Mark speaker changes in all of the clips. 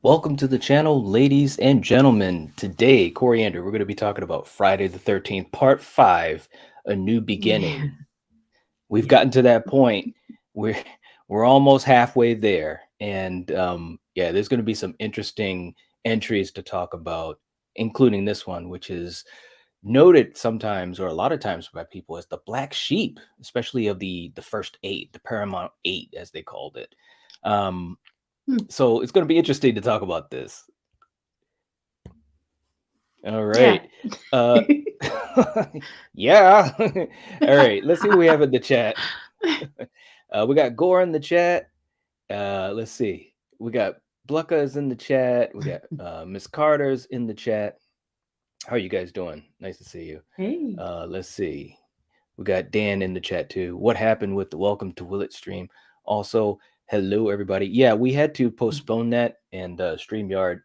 Speaker 1: Welcome to the channel, ladies and gentlemen. Today, Coriander, we're going to be talking about Friday the 13th, Part 5, A New
Speaker 2: Yeah.
Speaker 1: Beginning. We've
Speaker 2: Yeah.
Speaker 1: gotten to that point. We're we're almost halfway there, and yeah, there's going to be some interesting entries to talk about, including this one, which is noted sometimes or a lot of times by people as the black sheep, especially of the first eight, the Paramount Eight, as they called it. Um,
Speaker 2: Hmm.
Speaker 1: so it's going to be interesting to talk about this. All
Speaker 2: Yeah.
Speaker 1: right. Uh yeah. All right. Let's see what we have in the chat. We got Gore in the chat. Let's see. We got Blucka's in the chat. We got Miss Carter's in the chat. How are you guys doing? Nice to see you.
Speaker 2: Hey.
Speaker 1: Let's see. We got Dan in the chat too. What happened with the Welcome to Willet stream? Also, hello everybody. Yeah, we had to postpone that, and StreamYard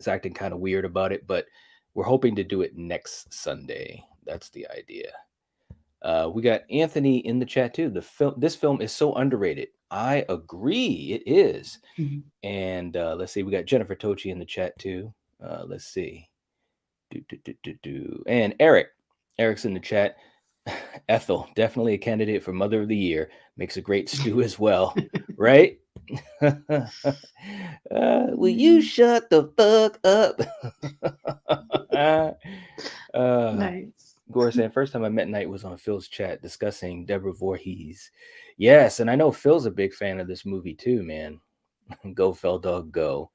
Speaker 1: is acting kind of weird about it, but we're hoping to do it next Sunday. That's the idea. We got Anthony in the chat too. This film is so underrated. I agree, it is.
Speaker 2: Mhm.
Speaker 1: And let's see, we got Jennifer Tochi in the chat too. Let's see, and Eric. Eric's in the chat. Ethel, definitely a candidate for Mother of the Year. Makes a great stew as well, right? Will you shut the fuck up? uh,
Speaker 2: Nice.
Speaker 1: Gore saying, first time I met Knight was on Phil's chat discussing Deborah Voorhees. Yes, and I know Phil's a big fan of this movie too, man. Go, Phil Dog, go.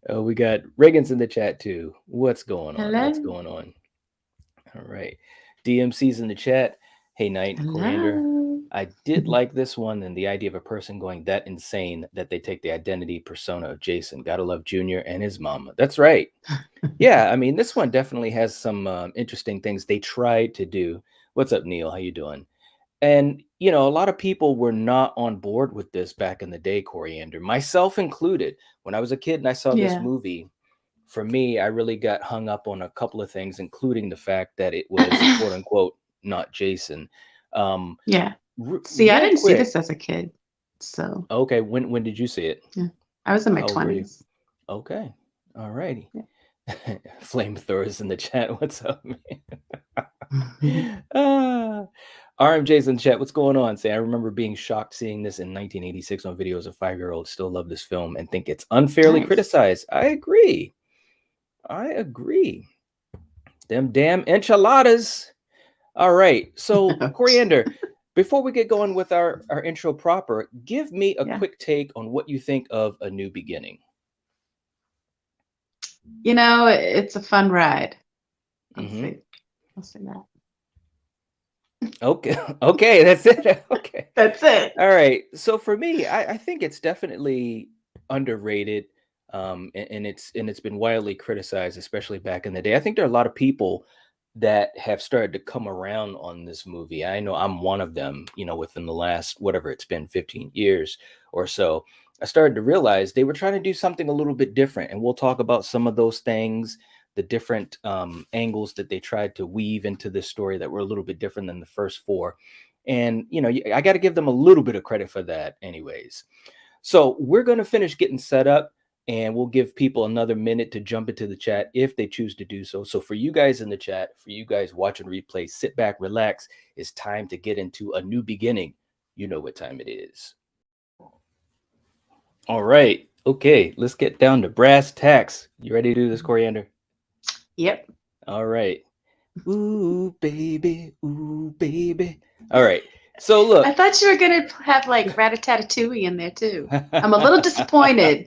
Speaker 1: We got Reagan's in the chat too. What's going on? What's
Speaker 2: Hello.
Speaker 1: going on? All right. DMC's in the chat. Hey, Knight, Coriander.
Speaker 2: Hello.
Speaker 1: I did like this one and the idea of a person going that insane that they take the identity persona of Jason. Gotta love Junior and his mama. That's right. Yeah, I mean, this one definitely has some interesting things they tried to do. What's up, Neil? How you doing? And a lot of people were not on board with this back in the day, Coriander, myself included. When I was a kid and I saw this
Speaker 2: Yeah.
Speaker 1: movie, for me, I really got hung up on a couple of things, including the fact that it was quote unquote not Jason. Um,
Speaker 2: Yeah. See, I
Speaker 1: Real
Speaker 2: didn't see
Speaker 1: quick,
Speaker 2: this as a kid. So,
Speaker 1: okay, when did you see it?
Speaker 2: yeah. I was in my
Speaker 1: How old were you?
Speaker 2: 20s.
Speaker 1: Okay, all righty.
Speaker 2: Yeah.
Speaker 1: Flamethrowers in the chat. What's up,
Speaker 2: Mhm.
Speaker 1: man? RMJ's in the chat. What's going on? Say, I remember being shocked seeing this in 1986 on video as a 5-year-old. Still love this film and think it's unfairly
Speaker 2: Nice.
Speaker 1: criticized. I agree. I agree. Them damn enchiladas. All right. So,
Speaker 2: Ouch.
Speaker 1: Coriander, before we get going with our intro proper, give me a
Speaker 2: Yeah.
Speaker 1: quick take on what you think of A New Beginning.
Speaker 2: It's a fun ride. I'll
Speaker 1: Mm-hmm.
Speaker 2: say. I'll say that.
Speaker 1: Okay. Okay. That's it. Okay.
Speaker 2: That's it.
Speaker 1: All right. So for me, I think it's definitely underrated. And it's been widely criticized, especially back in the day. I think there are a lot of people that have started to come around on this movie. I know I'm one of them, within the last whatever it's been, 15 years or so. I started to realize they were trying to do something a little bit different. And we'll talk about some of those things, the different angles that they tried to weave into this story that were a little bit different than the first four. And, I got to give them a little bit of credit for that, anyways. So we're going to finish getting set up and we'll give people another minute to jump into the chat if they choose to do so. So for you guys in the chat, for you guys watching replay, sit back, relax. It's time to get into A New Beginning. You know what time it is. All right. Okay. Let's get down to brass tacks. You ready to do this, Coriander?
Speaker 2: Yep.
Speaker 1: All right. Ooh, baby. Ooh, baby. All right. So
Speaker 2: I
Speaker 1: look.
Speaker 2: thought you were gonna have like Rat-a-tat-a-tooey in there too. I'm a little disappointed.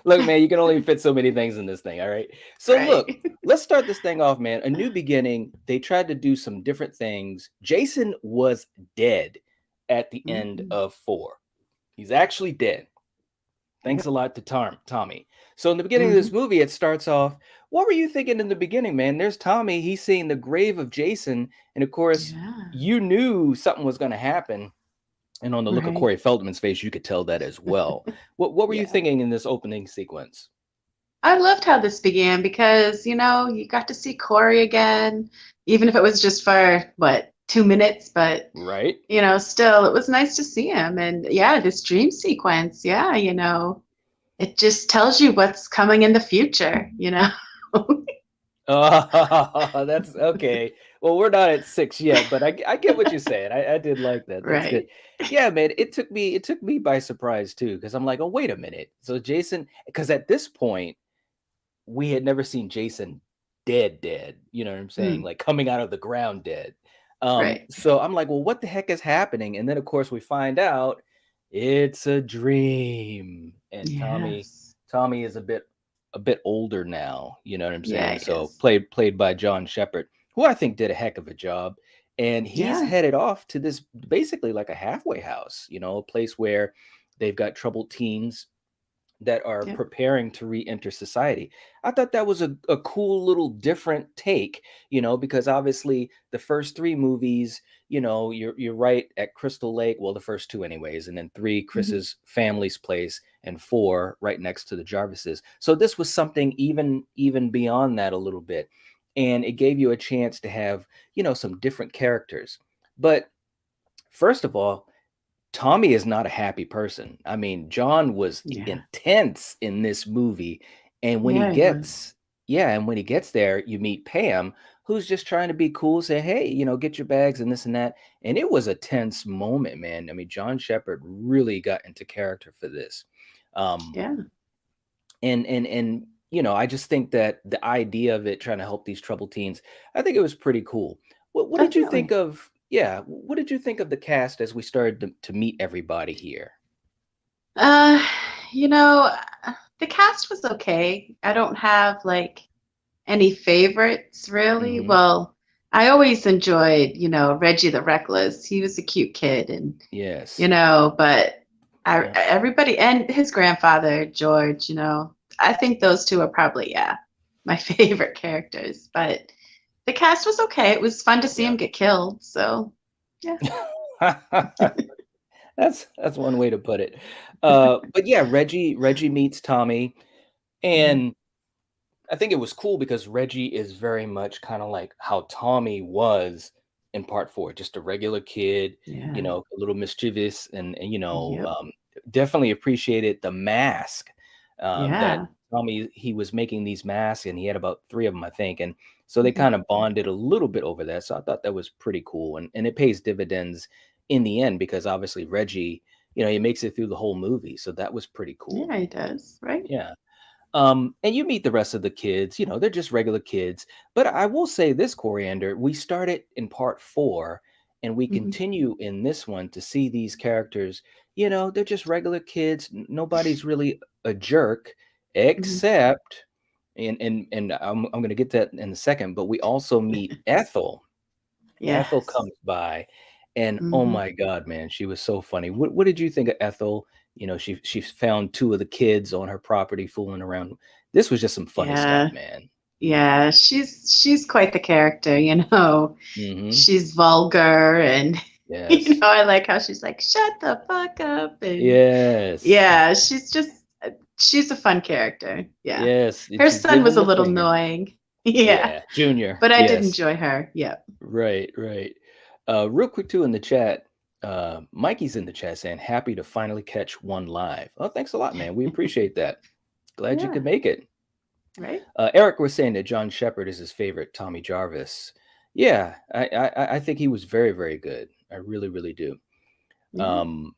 Speaker 1: Look, man, you can only fit so many things in this thing. All right. So
Speaker 2: Right.
Speaker 1: look, let's start this thing off, man. A New Beginning. They tried to do some different things. Jason was dead at the end
Speaker 2: Mhm.
Speaker 1: of 4. He's actually dead. Thanks
Speaker 2: Yep.
Speaker 1: a lot to Tommy. So in the beginning of
Speaker 2: Hmm.
Speaker 1: this movie, it starts off. What were you thinking in the beginning, man? There's Tommy. He's seeing the grave of Jason, and of course,
Speaker 2: Yeah.
Speaker 1: you knew something was going to happen. And on the look of
Speaker 2: Right.
Speaker 1: Corey Feldman's face, you could tell that as well. What were you
Speaker 2: Yeah.
Speaker 1: thinking in this opening sequence?
Speaker 2: I loved how this began because, you got to see Corey again, even if it was just for what, 2 minutes, but
Speaker 1: Right.
Speaker 2: still, it was nice to see him. And yeah, this dream sequence, yeah, it just tells you what's coming in the future.
Speaker 1: Oh, that's okay. Well, we're not at 6 yet, but I get what you're saying. I did like that. That's good.
Speaker 2: Right.
Speaker 1: Yeah, man, it took me by surprise too, because 'cause I'm like, "Oh, wait a minute." So Jason, because at this point, we had never seen Jason dead, you know what I'm saying?
Speaker 2: Mm,
Speaker 1: Like, coming out of the ground dead.
Speaker 2: right.
Speaker 1: So I'm like, "Well, what the heck is happening?" And then, of course, we find out it's a dream, and
Speaker 2: Yes.
Speaker 1: Tommy is a bit older now, you know what I'm
Speaker 2: Yeah,
Speaker 1: saying?
Speaker 2: it
Speaker 1: So
Speaker 2: is.
Speaker 1: played by John Shepherd, who I think did a heck of a job, and he's
Speaker 2: Yeah.
Speaker 1: headed off to this basically like a halfway house, a place where they've got troubled teens that are
Speaker 2: Yeah.
Speaker 1: preparing to re-enter society. I thought that was a cool little different take, because obviously the first three movies, you're right at Crystal Lake. Well, the first two anyways, and then three,
Speaker 2: Hmm.
Speaker 1: Chris's family's place, and four, right next to the Jarvises. So this was something even beyond that a little bit. And it gave you a chance to have, some different characters. But first of all, Tommy is not a happy person. I mean, John was
Speaker 2: Yeah.
Speaker 1: intense in this movie, and when he
Speaker 2: Yeah, he was.
Speaker 1: gets yeah, and when he gets there, you meet Pam, who's just trying to be cool, say, "Hey, get your bags and this and that." And it was a tense moment, man. I mean, John Shepherd really got into character for this. Um,
Speaker 2: Yeah.
Speaker 1: and I just think that the idea of it trying to help these troubled teens, I think it was pretty cool. What did you think
Speaker 2: Definitely.
Speaker 1: of yeah, what did you think of the cast as we started to meet everybody here?
Speaker 2: Uh, you know, the cast was okay. I don't have like any favorites really.
Speaker 1: Mhm.
Speaker 2: Well, I always enjoyed Reggie the Reckless. He was a cute kid
Speaker 1: Yes.
Speaker 2: but
Speaker 1: Yeah.
Speaker 2: everybody and his grandfather, George, I think those two are probably, yeah, my favorite characters. But the cast was okay. It was fun to see him
Speaker 1: Yeah.
Speaker 2: get killed. So, yeah.
Speaker 1: That's one way to put it. But yeah, Reggie meets Tommy,
Speaker 2: Hmm.
Speaker 1: and I think it was cool because Reggie is very much kind of like how Tommy was in part four, just a regular kid,
Speaker 2: Yeah.
Speaker 1: a little mischievous, and
Speaker 2: Yep.
Speaker 1: definitely appreciated the mask that
Speaker 2: Yeah.
Speaker 1: Tommy he was making these masks, and he had about three of them, I think, and so they
Speaker 2: Hmm.
Speaker 1: kind of bonded a little bit over that. So I thought that was pretty cool, and it pays dividends in the end because obviously Reggie, he makes it through the whole movie, so that was pretty cool.
Speaker 2: Yeah, he does. Right.
Speaker 1: Yeah. And you meet the rest of the kids, they're just regular kids. But I will say this, Coriander, we started in part four and we
Speaker 2: Hmm.
Speaker 1: continue in this one to see these characters, they're just regular kids. Nobody's really a jerk,
Speaker 2: Hmm.
Speaker 1: except, and I'm gonna get to that in a second, but we also meet Ethel. Ethel
Speaker 2: Yes.
Speaker 1: comes by, and oh
Speaker 2: Hmm.
Speaker 1: my God, man, she was so funny. What did you think of Ethel? She found two of the kids on her property fooling around. This was just some funny stuff,
Speaker 2: Yeah.
Speaker 1: man.
Speaker 2: Yeah. She's quite the character.
Speaker 1: Hmm.
Speaker 2: She's vulgar and
Speaker 1: Yes.
Speaker 2: I like how she's like, shut the fuck up. And
Speaker 1: Yes.
Speaker 2: yeah, she's a fun character. Yeah.
Speaker 1: Yes. And
Speaker 2: Her
Speaker 1: she's
Speaker 2: son
Speaker 1: giving
Speaker 2: was a
Speaker 1: the
Speaker 2: little
Speaker 1: finger.
Speaker 2: annoying. Yeah.
Speaker 1: Yeah. Junior.
Speaker 2: But I did
Speaker 1: Yes.
Speaker 2: enjoy her. Yeah.
Speaker 1: Right. Right. Real quick too in the chat. Mikey's in the chat saying happy to finally catch one live. Oh, thanks a lot, man. We appreciate that. Glad you
Speaker 2: Yeah.
Speaker 1: could make it.
Speaker 2: Right?
Speaker 1: Eric was saying that John Shepard is his favorite Tommy Jarvis. Yeah, I think he was very, very good. I really, really do.
Speaker 2: Yeah.
Speaker 1: Um,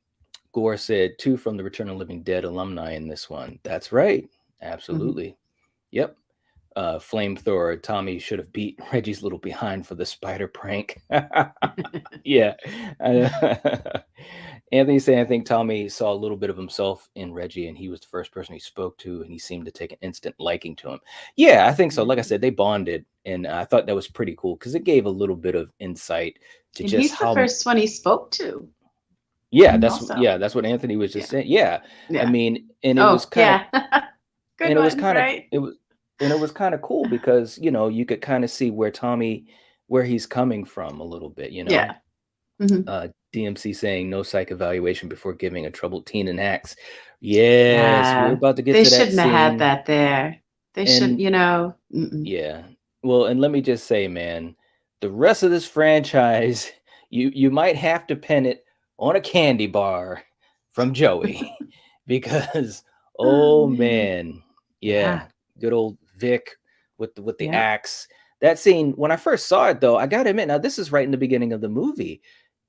Speaker 1: Gore said two from the Return of the Living Dead alumni in this one. That's right.
Speaker 2: Hmm.
Speaker 1: Absolutely. Yep. Flamethrower. Tommy should have beat Reggie's little behind for the spider prank. Yeah. Anthony saying, I think Tommy saw a little bit of himself in Reggie, and he was the first person he spoke to, and he seemed to take an instant liking to him. Yeah, I think so. Like I
Speaker 2: Yeah.
Speaker 1: said, they bonded, and I thought that was pretty cool because it gave a little bit of insight to
Speaker 2: And
Speaker 1: just
Speaker 2: he's the
Speaker 1: how.
Speaker 2: first one he spoke to, also.
Speaker 1: Yeah, that's what Anthony was just
Speaker 2: Yeah.
Speaker 1: saying. Yeah, I
Speaker 2: Yeah.
Speaker 1: mean, and it was
Speaker 2: Oh,
Speaker 1: kind of,
Speaker 2: yeah. Good
Speaker 1: and it was
Speaker 2: ones,
Speaker 1: kind of,
Speaker 2: right?
Speaker 1: it was, and it was kind of cool because you could kind of see where he's coming from a little bit.
Speaker 2: Yeah. Hmm.
Speaker 1: DMC saying no psych evaluation before giving a troubled teen an axe. Yes, we're
Speaker 2: Yeah.
Speaker 1: about to get
Speaker 2: They
Speaker 1: to that
Speaker 2: shouldn't have had
Speaker 1: scene.
Speaker 2: that there. They should,
Speaker 1: And
Speaker 2: mm-mm.
Speaker 1: yeah, well, and let me just say, man, the rest of this franchise you might have to pin it on a candy bar from Joey because
Speaker 2: Oh
Speaker 1: oh
Speaker 2: man.
Speaker 1: man,
Speaker 2: Yeah.
Speaker 1: yeah, good old Vic with the
Speaker 2: Yep.
Speaker 1: axe. That scene when I first saw it though, I got to admit, now this is right in the beginning of the movie.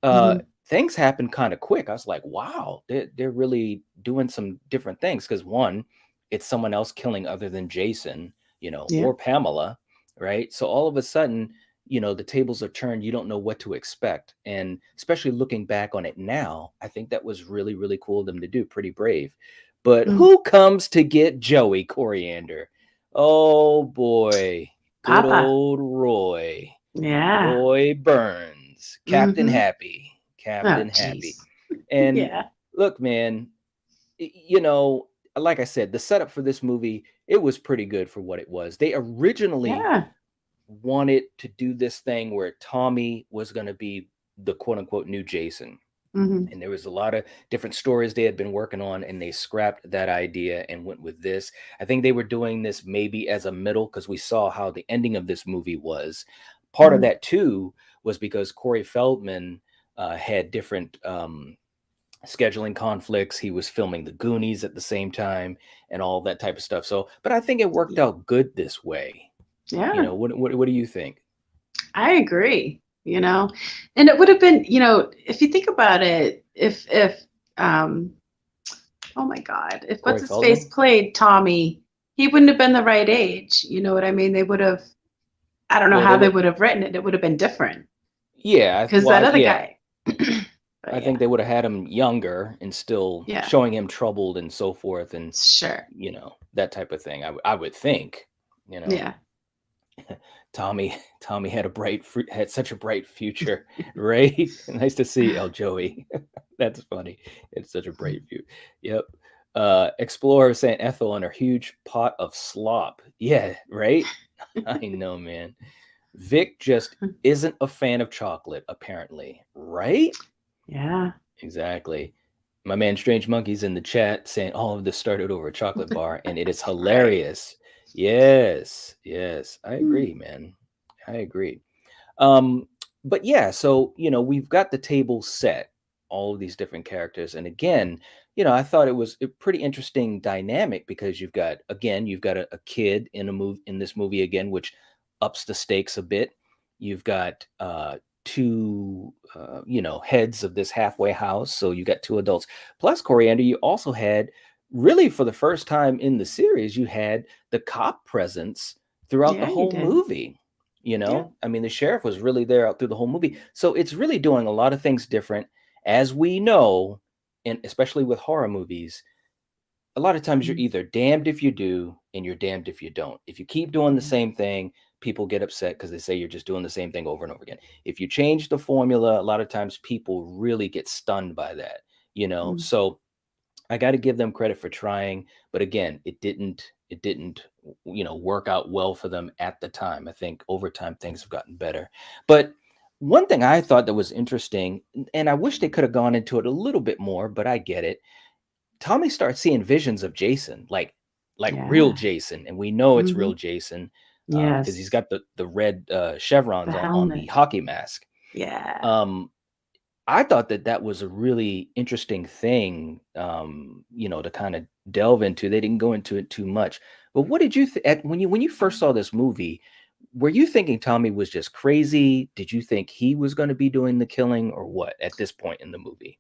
Speaker 1: Uh,
Speaker 2: Hmm.
Speaker 1: things happened kind of quick. I was like, wow, they're really doing some different things because one, it's someone else killing other than Jason, or
Speaker 2: Yep.
Speaker 1: Pamela, right? So all of a sudden, the tables are turned. You don't know what to expect. And especially looking back on it now, I think that was really, really cool of them to do. Pretty brave. But
Speaker 2: Mm.
Speaker 1: who comes to get Joey Coriander? Oh boy, good
Speaker 2: Papa.
Speaker 1: old Roy.
Speaker 2: Yeah.
Speaker 1: Roy Burns, Captain
Speaker 2: Hmm.
Speaker 1: Happy,
Speaker 2: Oh,
Speaker 1: Captain Happy.
Speaker 2: jeez.
Speaker 1: And
Speaker 2: Yeah.
Speaker 1: look, man, you know, like I said, the setup for this movie, it was pretty good for what it was. They originally
Speaker 2: Yeah.
Speaker 1: wanted to do this thing where Tommy was going to be the quote unquote new Jason.
Speaker 2: Hmm.
Speaker 1: And there was a lot of different stories they had been working on, and they scrapped that idea and went with this. I think they were doing this maybe as a middle because we saw how the ending of this movie was. Part of
Speaker 2: Hmm.
Speaker 1: that, too, was because Corey Feldman had different scheduling conflicts. He was filming The Goonies at the same time and all that type of stuff. So, but I think it worked out good this way.
Speaker 2: Yeah.
Speaker 1: What do you think?
Speaker 2: I agree, and it would have been, if you think about it, if um oh my God, if what's
Speaker 1: Corey
Speaker 2: his face
Speaker 1: Feldman?
Speaker 2: played Tommy, he wouldn't have been the right age. You know what I mean? They would have, I don't know
Speaker 1: Well, they
Speaker 2: how they
Speaker 1: would,
Speaker 2: would have written it. It would have been different
Speaker 1: yeah.
Speaker 2: because that other
Speaker 1: Yeah.
Speaker 2: guy.
Speaker 1: I
Speaker 2: But
Speaker 1: think
Speaker 2: yeah,
Speaker 1: they would have had him younger and still
Speaker 2: yeah,
Speaker 1: showing him troubled and so forth, and
Speaker 2: sure.
Speaker 1: that type of thing. I would think, you know,
Speaker 2: Yeah.
Speaker 1: Tommy had had such a bright future, right? Nice to see El Joey. That's funny. It's such a bright future. Yep. Explorer saying Ethel and her huge pot of slop. Yeah, right. I know, man. Vic just isn't a fan of chocolate, apparently, right?
Speaker 2: Yeah.
Speaker 1: Exactly. My man Strange Monkey's in the chat saying all of this started over a chocolate bar and it is
Speaker 2: Right.
Speaker 1: hilarious. Yes, yes. I
Speaker 2: Mm.
Speaker 1: agree, man. I agree. Um, but yeah, so we've got the table set, all of these different characters. And again, I thought it was a pretty interesting dynamic because you've got a kid in this movie again, which ups the stakes a bit. You've got two heads of this halfway house. So you got two adults. Plus Coriander, you also had really for the first time in the series, you had the cop presence throughout the
Speaker 2: Yeah, you
Speaker 1: whole
Speaker 2: did.
Speaker 1: movie.
Speaker 2: Yeah.
Speaker 1: I mean, the sheriff was really there out through the whole movie. So it's really doing a lot of things different. As we know, and especially with horror movies, a lot of times you're
Speaker 2: Mm.
Speaker 1: either damned if you do and you're damned if you don't. If you keep doing the
Speaker 2: Yeah.
Speaker 1: same thing, people get upset because they say you're just doing the same thing over and over again. If you change the formula, a lot of times people really get stunned by that.
Speaker 2: Mm.
Speaker 1: So I got to give them credit for trying, but again, it didn't work out well for them at the time. I think over time things have gotten better. But one thing I thought that was interesting, and I wish they could have gone into it a little bit more, but I get it. Tommy starts seeing visions of Jason, like real
Speaker 2: Yeah.
Speaker 1: Jason, and we know it's
Speaker 2: Hmm.
Speaker 1: real Jason because he's
Speaker 2: Yes.
Speaker 1: got the red
Speaker 2: The
Speaker 1: chevrons on the
Speaker 2: helmet.
Speaker 1: hockey mask.
Speaker 2: Yeah.
Speaker 1: Um, I thought that was a really interesting thing, to kind of delve into. They didn't go into it too much. But what did you when you first saw this movie? Were you thinking Tommy was just crazy? Did you think he was going to be doing the killing, or what? At this point in the movie?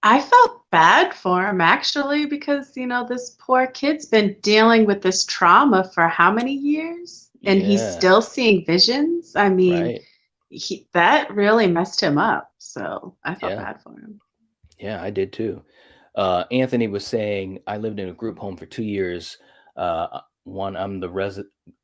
Speaker 2: I felt bad for him actually because, this poor kid's been dealing with this trauma for how many years? And he's
Speaker 1: Yeah,
Speaker 2: still seeing visions. I mean,
Speaker 1: right.
Speaker 2: that really messed him up. So I felt
Speaker 1: Yeah,
Speaker 2: bad for him.
Speaker 1: yeah, I did too. Anthony was saying, I lived in a group home for 2 years. One,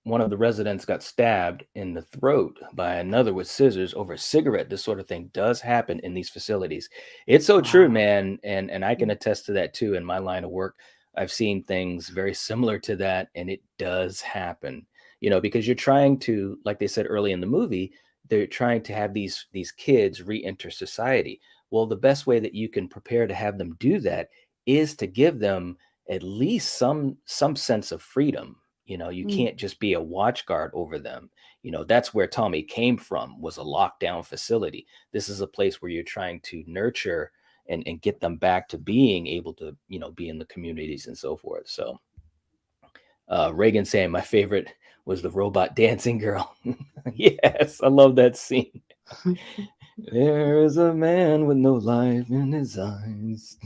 Speaker 1: one of the residents got stabbed in the throat by another with scissors over a cigarette. This sort of thing does happen in these facilities. It's so true,
Speaker 2: Wow.
Speaker 1: man, and I can attest to that too. In my line of work, I've seen things very similar to that, and it does happen. Because you're trying to, like they said early in the movie, they're trying to have these kids re-enter society. Well, the best way that you can prepare to have them do that is to give them at least some sense of freedom. You
Speaker 2: Mm.
Speaker 1: can't just be a watch guard over them. That's where Tommy came from, was a lockdown facility. This is a place where you're trying to nurture and get them back to being able to, be in the communities and so forth. So Reagan saying my favorite was the robot dancing girl. Yes, I love that scene. There is a man with no life in his eyes.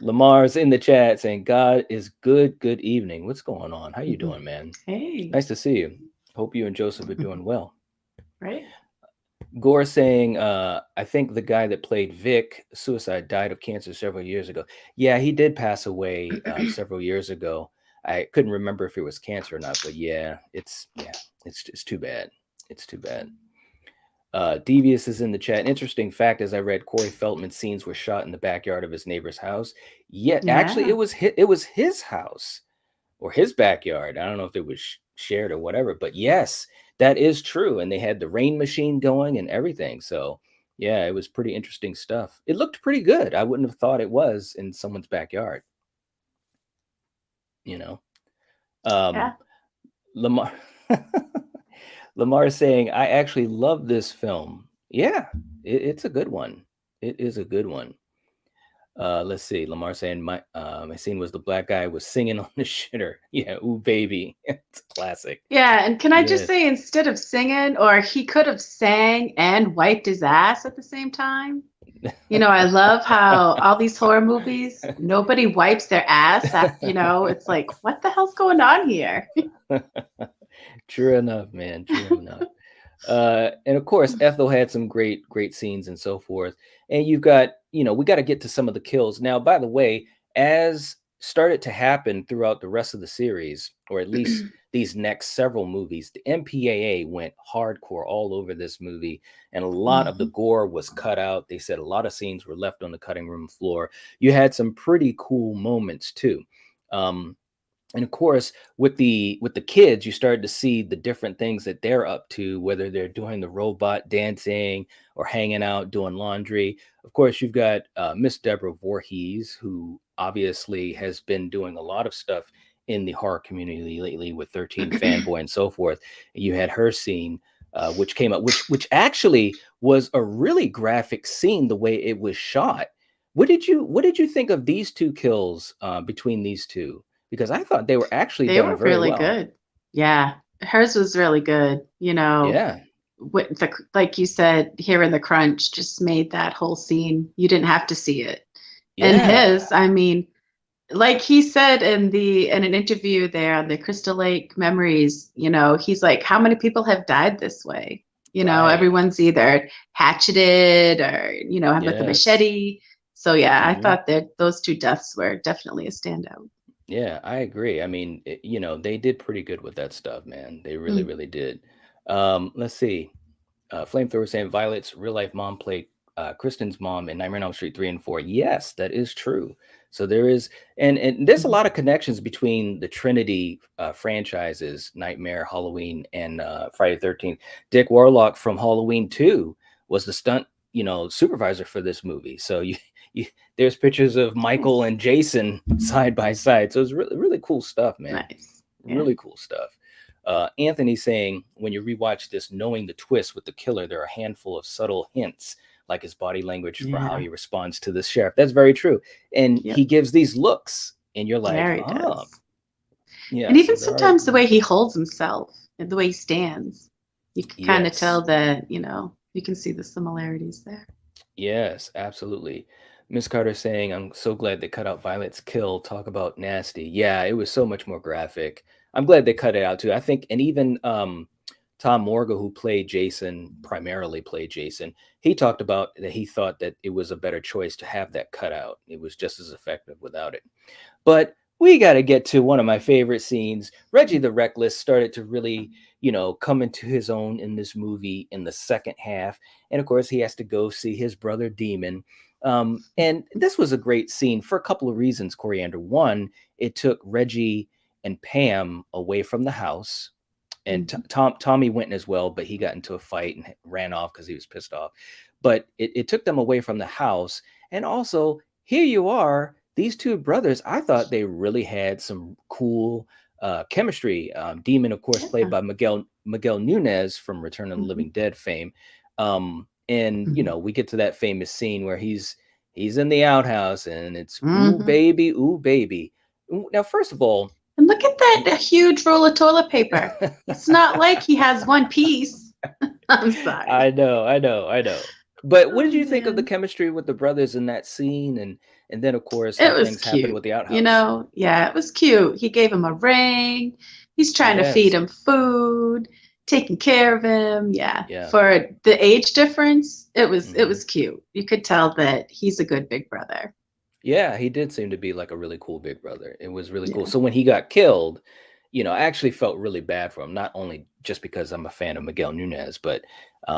Speaker 1: Lamar's in the chat saying, God is good. Good evening. What's going on? How you doing, man?
Speaker 2: Hey.
Speaker 1: Nice to see you. Hope you and Joseph are doing well.
Speaker 2: Right?
Speaker 1: Gore saying, I think the guy that played Vic, suicide, died of cancer several years ago. Yeah, he did pass away several years ago. I couldn't remember if it was cancer or not, but it's too bad. It's too bad. Devious is in the chat. Interesting fact, as I read, Corey Feldman's scenes were shot in the backyard of his neighbor's house. Yet, actually,
Speaker 2: Yeah.
Speaker 1: it was his house or his backyard. I don't know if it was shared or whatever, but yes, that is true. And they had the rain machine going and everything. So, yeah, it was pretty interesting stuff. It looked pretty good. I wouldn't have thought it was in someone's backyard. You know, um,
Speaker 2: Yeah.
Speaker 1: Lamar. Lamar saying, I actually love this film. Yeah, it's a good one. It is a good one. Let's see. Lamar saying my scene was the black guy was singing on the shitter. Yeah, ooh baby. It's a classic.
Speaker 2: Yeah, and can I just
Speaker 1: Yes.
Speaker 2: say, instead of singing, or he could have sang and wiped his ass at the same time. I love how all these horror movies, nobody wipes their ass. It's like, what the hell's going on here?
Speaker 1: True enough, man. True enough. And of course, Ethel had some great scenes and so forth. And you've got, we got to get to some of the kills. Now, by the way, as started to happen throughout the rest of the series, or at least these next several movies, the MPAA went hardcore all over this movie, and a lot of the
Speaker 2: Mhm.
Speaker 1: gore was cut out. They said a lot of scenes were left on the cutting room floor. You had some pretty cool moments too. Um, and of course with the kids, you started to see the different things that they're up to, whether they're doing the robot dancing or hanging out doing laundry. Of course, you've got Miss Deborah Voorhees, who obviously has been doing a lot of stuff in the horror community lately with 13 fanboy and so forth. You had her scene which came up, which actually was a really graphic scene the way it was shot. What did you think of these two kills between these two? Because I thought they were actually
Speaker 2: They
Speaker 1: done
Speaker 2: were
Speaker 1: very
Speaker 2: really
Speaker 1: well.
Speaker 2: good. Yeah, hers was really good.
Speaker 1: Yeah.
Speaker 2: With like you said, here in the crunch just made that whole scene. You didn't have to see it. And
Speaker 1: Yeah.
Speaker 2: his, I mean, like he said in an interview there on the Crystal Lake Memories, he's like, how many people have died this way?
Speaker 1: Right.
Speaker 2: Everyone's either hatcheted or have with a
Speaker 1: Yes.
Speaker 2: machete. So yeah, I
Speaker 1: Hmm.
Speaker 2: thought that those two deaths were definitely a standout.
Speaker 1: Yeah, I agree. I mean, they did pretty good with that stuff, man. They really,
Speaker 2: Mm.
Speaker 1: really did. Let's see. Flamethrower saying Violet's real life mom played Kristen's mom in Nightmare on Elm Street 3 and 4. Yes, that is true. So there is, and there's a
Speaker 2: Mhm.
Speaker 1: lot of connections between the Trinity franchises, Nightmare, Halloween, and Friday the 13th. Dick Warlock from Halloween 2 was the stunt, supervisor for this movie. So you there's pictures of Michael
Speaker 2: Nice.
Speaker 1: and Jason side by side. So it's really, really cool stuff, man.
Speaker 2: Nice. Yeah.
Speaker 1: Really cool stuff. Anthony saying, when you rewatch this, knowing the twist with the killer, there are a handful of subtle hints, like his body language for how
Speaker 2: Yeah.
Speaker 1: he responds to the sheriff. That's very true. And he
Speaker 2: Yep.
Speaker 1: gives these looks, and you're like,
Speaker 2: There he
Speaker 1: oh,
Speaker 2: does.
Speaker 1: yeah.
Speaker 2: And
Speaker 1: So
Speaker 2: even
Speaker 1: there are,
Speaker 2: sometimes the way he holds himself and the way he stands, you can kind of
Speaker 1: yes,
Speaker 2: tell that, you can see the similarities there.
Speaker 1: yes, absolutely. Miss Carter saying, I'm so glad they cut out Violet's kill. Talk about nasty. Yeah, it was so much more graphic. I'm glad they cut it out too. I think, and even Tom Morga, who primarily played Jason, he talked about that he thought that it was a better choice to have that cut out. It was just as effective without it. But we got to get to one of my favorite scenes. Reggie the Reckless started to really, come into his own in this movie in the second half. And of course, he has to go see his brother Demon. And this was a great scene for a couple of reasons, Coriander. One, it took Reggie and Pam away from the house. And
Speaker 2: Mhm.
Speaker 1: Tommy went as well, but he got into a fight and ran off because he was pissed off. But it took them away from the house. And also, here you are. these two brothers, I thought they really had some cool chemistry. Demon, of course, played
Speaker 2: Yeah.
Speaker 1: by Miguel Nunez from Return of the
Speaker 2: Mhm.
Speaker 1: Living Dead fame. And
Speaker 2: Mhm.
Speaker 1: we get to that famous scene where he's in the outhouse and it's
Speaker 2: Mhm.
Speaker 1: ooh baby. Now, first of all,
Speaker 2: And look at that huge roll of toilet paper. It's not like he has one piece. I'm sorry.
Speaker 1: I know. But what
Speaker 2: Oh
Speaker 1: did you think of the
Speaker 2: man.
Speaker 1: chemistry with the brothers in that scene, and then of course how
Speaker 2: It was
Speaker 1: things happen
Speaker 2: cute.
Speaker 1: with the outhouse?
Speaker 2: Yeah, it was cute. He gave him a ring. He's trying to feed
Speaker 1: Yes.
Speaker 2: him food, taking care of him. Yeah.
Speaker 1: Yeah.
Speaker 2: For the age difference, it
Speaker 1: Hmm.
Speaker 2: was cute. You could tell that he's a good big brother.
Speaker 1: Yeah, he did seem to be like a really cool big brother. It was really cool.
Speaker 2: Yeah.
Speaker 1: So when he got killed, I actually felt really bad for him. Not only just because I'm a fan of Miguel Nunez, but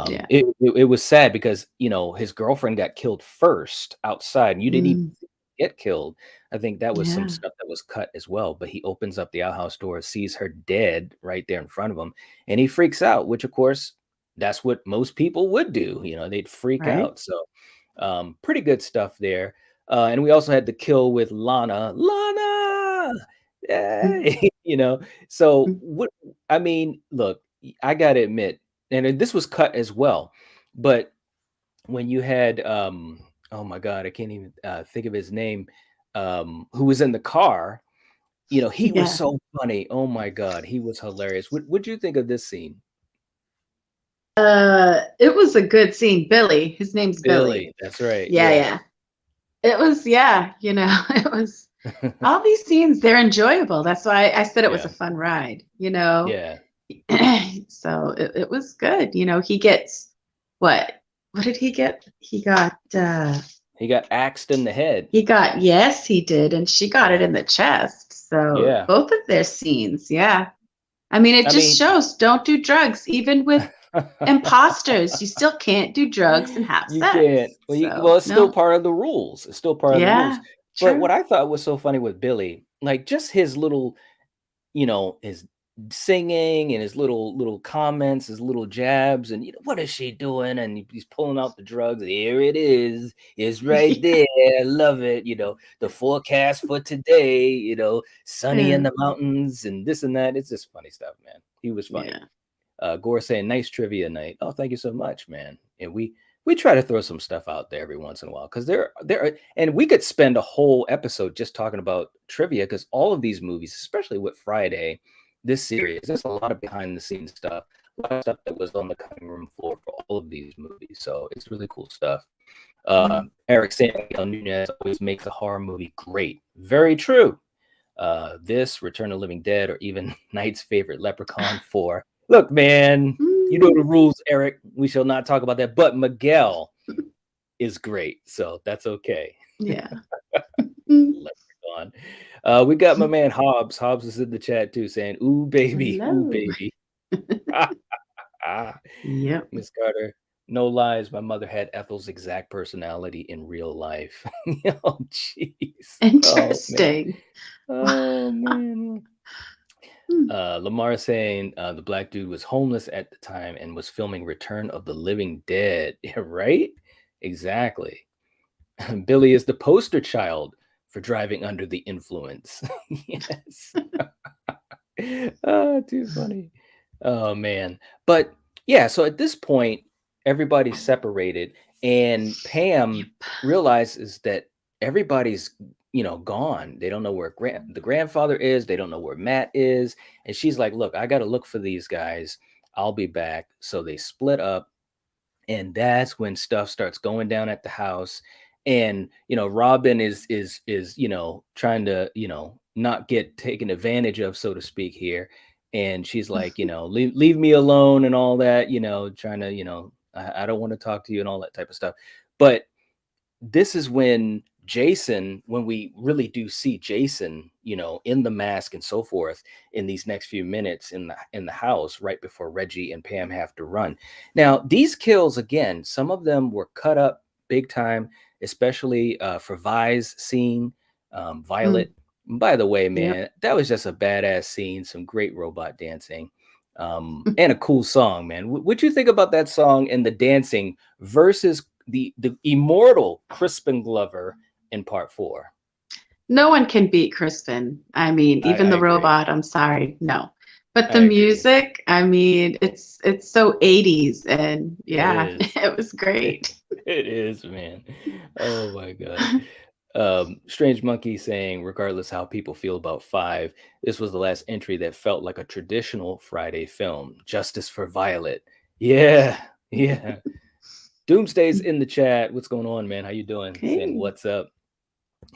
Speaker 2: Yeah.
Speaker 1: it was sad because his girlfriend got killed first outside, and you didn't even
Speaker 2: Mm,
Speaker 1: get killed. I think that was some
Speaker 2: yeah.
Speaker 1: stuff that was cut as well. But he opens up the outhouse door, sees her dead right there in front of him, and he freaks out. Which, of course, that's what most people would do. They'd freak
Speaker 2: Right.
Speaker 1: out. So, pretty good stuff there. And we also had the kill with Lana. Lana,
Speaker 2: Mm,
Speaker 1: yay! So
Speaker 2: mm.
Speaker 1: what? I mean, look, I gotta admit, and this was cut as well, but when you had oh my god, I can't even think of his name, who was in the car. He was
Speaker 2: Yeah.
Speaker 1: so funny. Oh my god, he was hilarious. What'd you think of this scene?
Speaker 2: It was a good scene. Billy. His name's Billy.
Speaker 1: Billy, that's right.
Speaker 2: Yeah,
Speaker 1: Yeah.
Speaker 2: yeah. It was, yeah, it was all these scenes, they're enjoyable. That's why I said it was
Speaker 1: Yeah.
Speaker 2: a fun ride.
Speaker 1: Yeah.
Speaker 2: So it was good. He gets what? What did he get?
Speaker 1: He got axed in the head.
Speaker 2: Yes, he did, and she got it
Speaker 1: Yeah.
Speaker 2: in the chest. So
Speaker 1: Yeah.
Speaker 2: both of their scenes, yeah. I mean, it
Speaker 1: I
Speaker 2: just
Speaker 1: mean,
Speaker 2: shows don't do drugs, even with imposters. You still can't do drugs and have
Speaker 1: you can't.
Speaker 2: sex.
Speaker 1: Well,
Speaker 2: So
Speaker 1: it's still
Speaker 2: no,
Speaker 1: part of the rules. It's still part of the rules.
Speaker 2: yeah,
Speaker 1: But what
Speaker 2: true.
Speaker 1: I thought was so funny with Billy, like just his little, his singing and his little comments, his little jabs, and what is she doing? And he's pulling out the drugs. Here it is. It's right there. I love it. The forecast for today. Sunny in
Speaker 2: Yeah,
Speaker 1: the mountains and this and that. It's just funny stuff, man. He was funny.
Speaker 2: yeah.
Speaker 1: Gore saying, "Nice trivia night." Oh, thank you so much, man. And we try to throw some stuff out there every once in a while because and we could spend a whole episode just talking about trivia because all of these movies, especially with Friday, this series, there's a lot of behind the scenes stuff, a lot of stuff that was on the cutting room floor for all of these movies. So it's really cool stuff.
Speaker 2: Mm.
Speaker 1: Eric saying Nunez always makes a horror movie great. Very true. This, Return of the Living Dead, or even Knight's favorite Leprechaun 4. Look, man, you know
Speaker 2: Mm,
Speaker 1: the rules, Eric. We shall not talk about that. But Miguel is great, so that's okay.
Speaker 2: yeah. Mm.
Speaker 1: Leprechaun. We got my man Hobbs. Hobbs is in the chat too, saying, "Ooh, baby, ooh,
Speaker 2: Hello.
Speaker 1: baby."
Speaker 2: Yep.
Speaker 1: Miss Carter, no lies. My mother had Ethel's exact personality in real life. Oh, jeez. Oh man.
Speaker 2: Interesting.
Speaker 1: Oh man.
Speaker 2: Mm.
Speaker 1: Lamar saying the black dude was homeless at the time and was filming Return of the Living Dead. Yeah, right? Exactly. Billy is the poster child for driving under the influence. Yes. Oh, too funny. Oh man. But yeah, so at this point, everybody's separated, and
Speaker 2: Yep.
Speaker 1: Pam realizes that everybody's gone. They don't know where the grandfather is. They don't know where Matt is, and she's like, "Look, I got to look for these guys. I'll be back." So they split up, and that's when stuff starts going down at the house. And Robin is trying to not get taken advantage of, so to speak, here. And she's like, leave me alone and all that, trying to I don't want to talk to you and all that type of stuff. But this is when we really do see Jason, in the mask and so forth, in these next few minutes in the house right before Reggie and Pam have to run. Now, these kills again, some of them were cut up big time, especially for Vi's scene,
Speaker 2: Mm.
Speaker 1: Violet. By the way,
Speaker 2: Yep.
Speaker 1: man, that was just a badass scene, some great robot dancing. And a cool song, man. What'd you think about that song and the dancing versus the immortal Crispin Glover in part 4?
Speaker 2: No one can beat Crispin. I mean, even
Speaker 1: I
Speaker 2: the
Speaker 1: agree.
Speaker 2: robot, I'm sorry, no. But
Speaker 1: I
Speaker 2: the
Speaker 1: agree.
Speaker 2: music, I mean, it's so 80s and
Speaker 1: It
Speaker 2: yeah,
Speaker 1: is.
Speaker 2: it was
Speaker 1: It,
Speaker 2: great.
Speaker 1: it is, man. Oh my God. Strange Monkey saying, regardless how people feel about Five, this was the last entry that felt like a traditional Friday film. Justice for Violet. Yeah, yeah. Doomsday's in the chat. What's going on, man? How you doing? Saying
Speaker 2: Okay.
Speaker 1: what's up.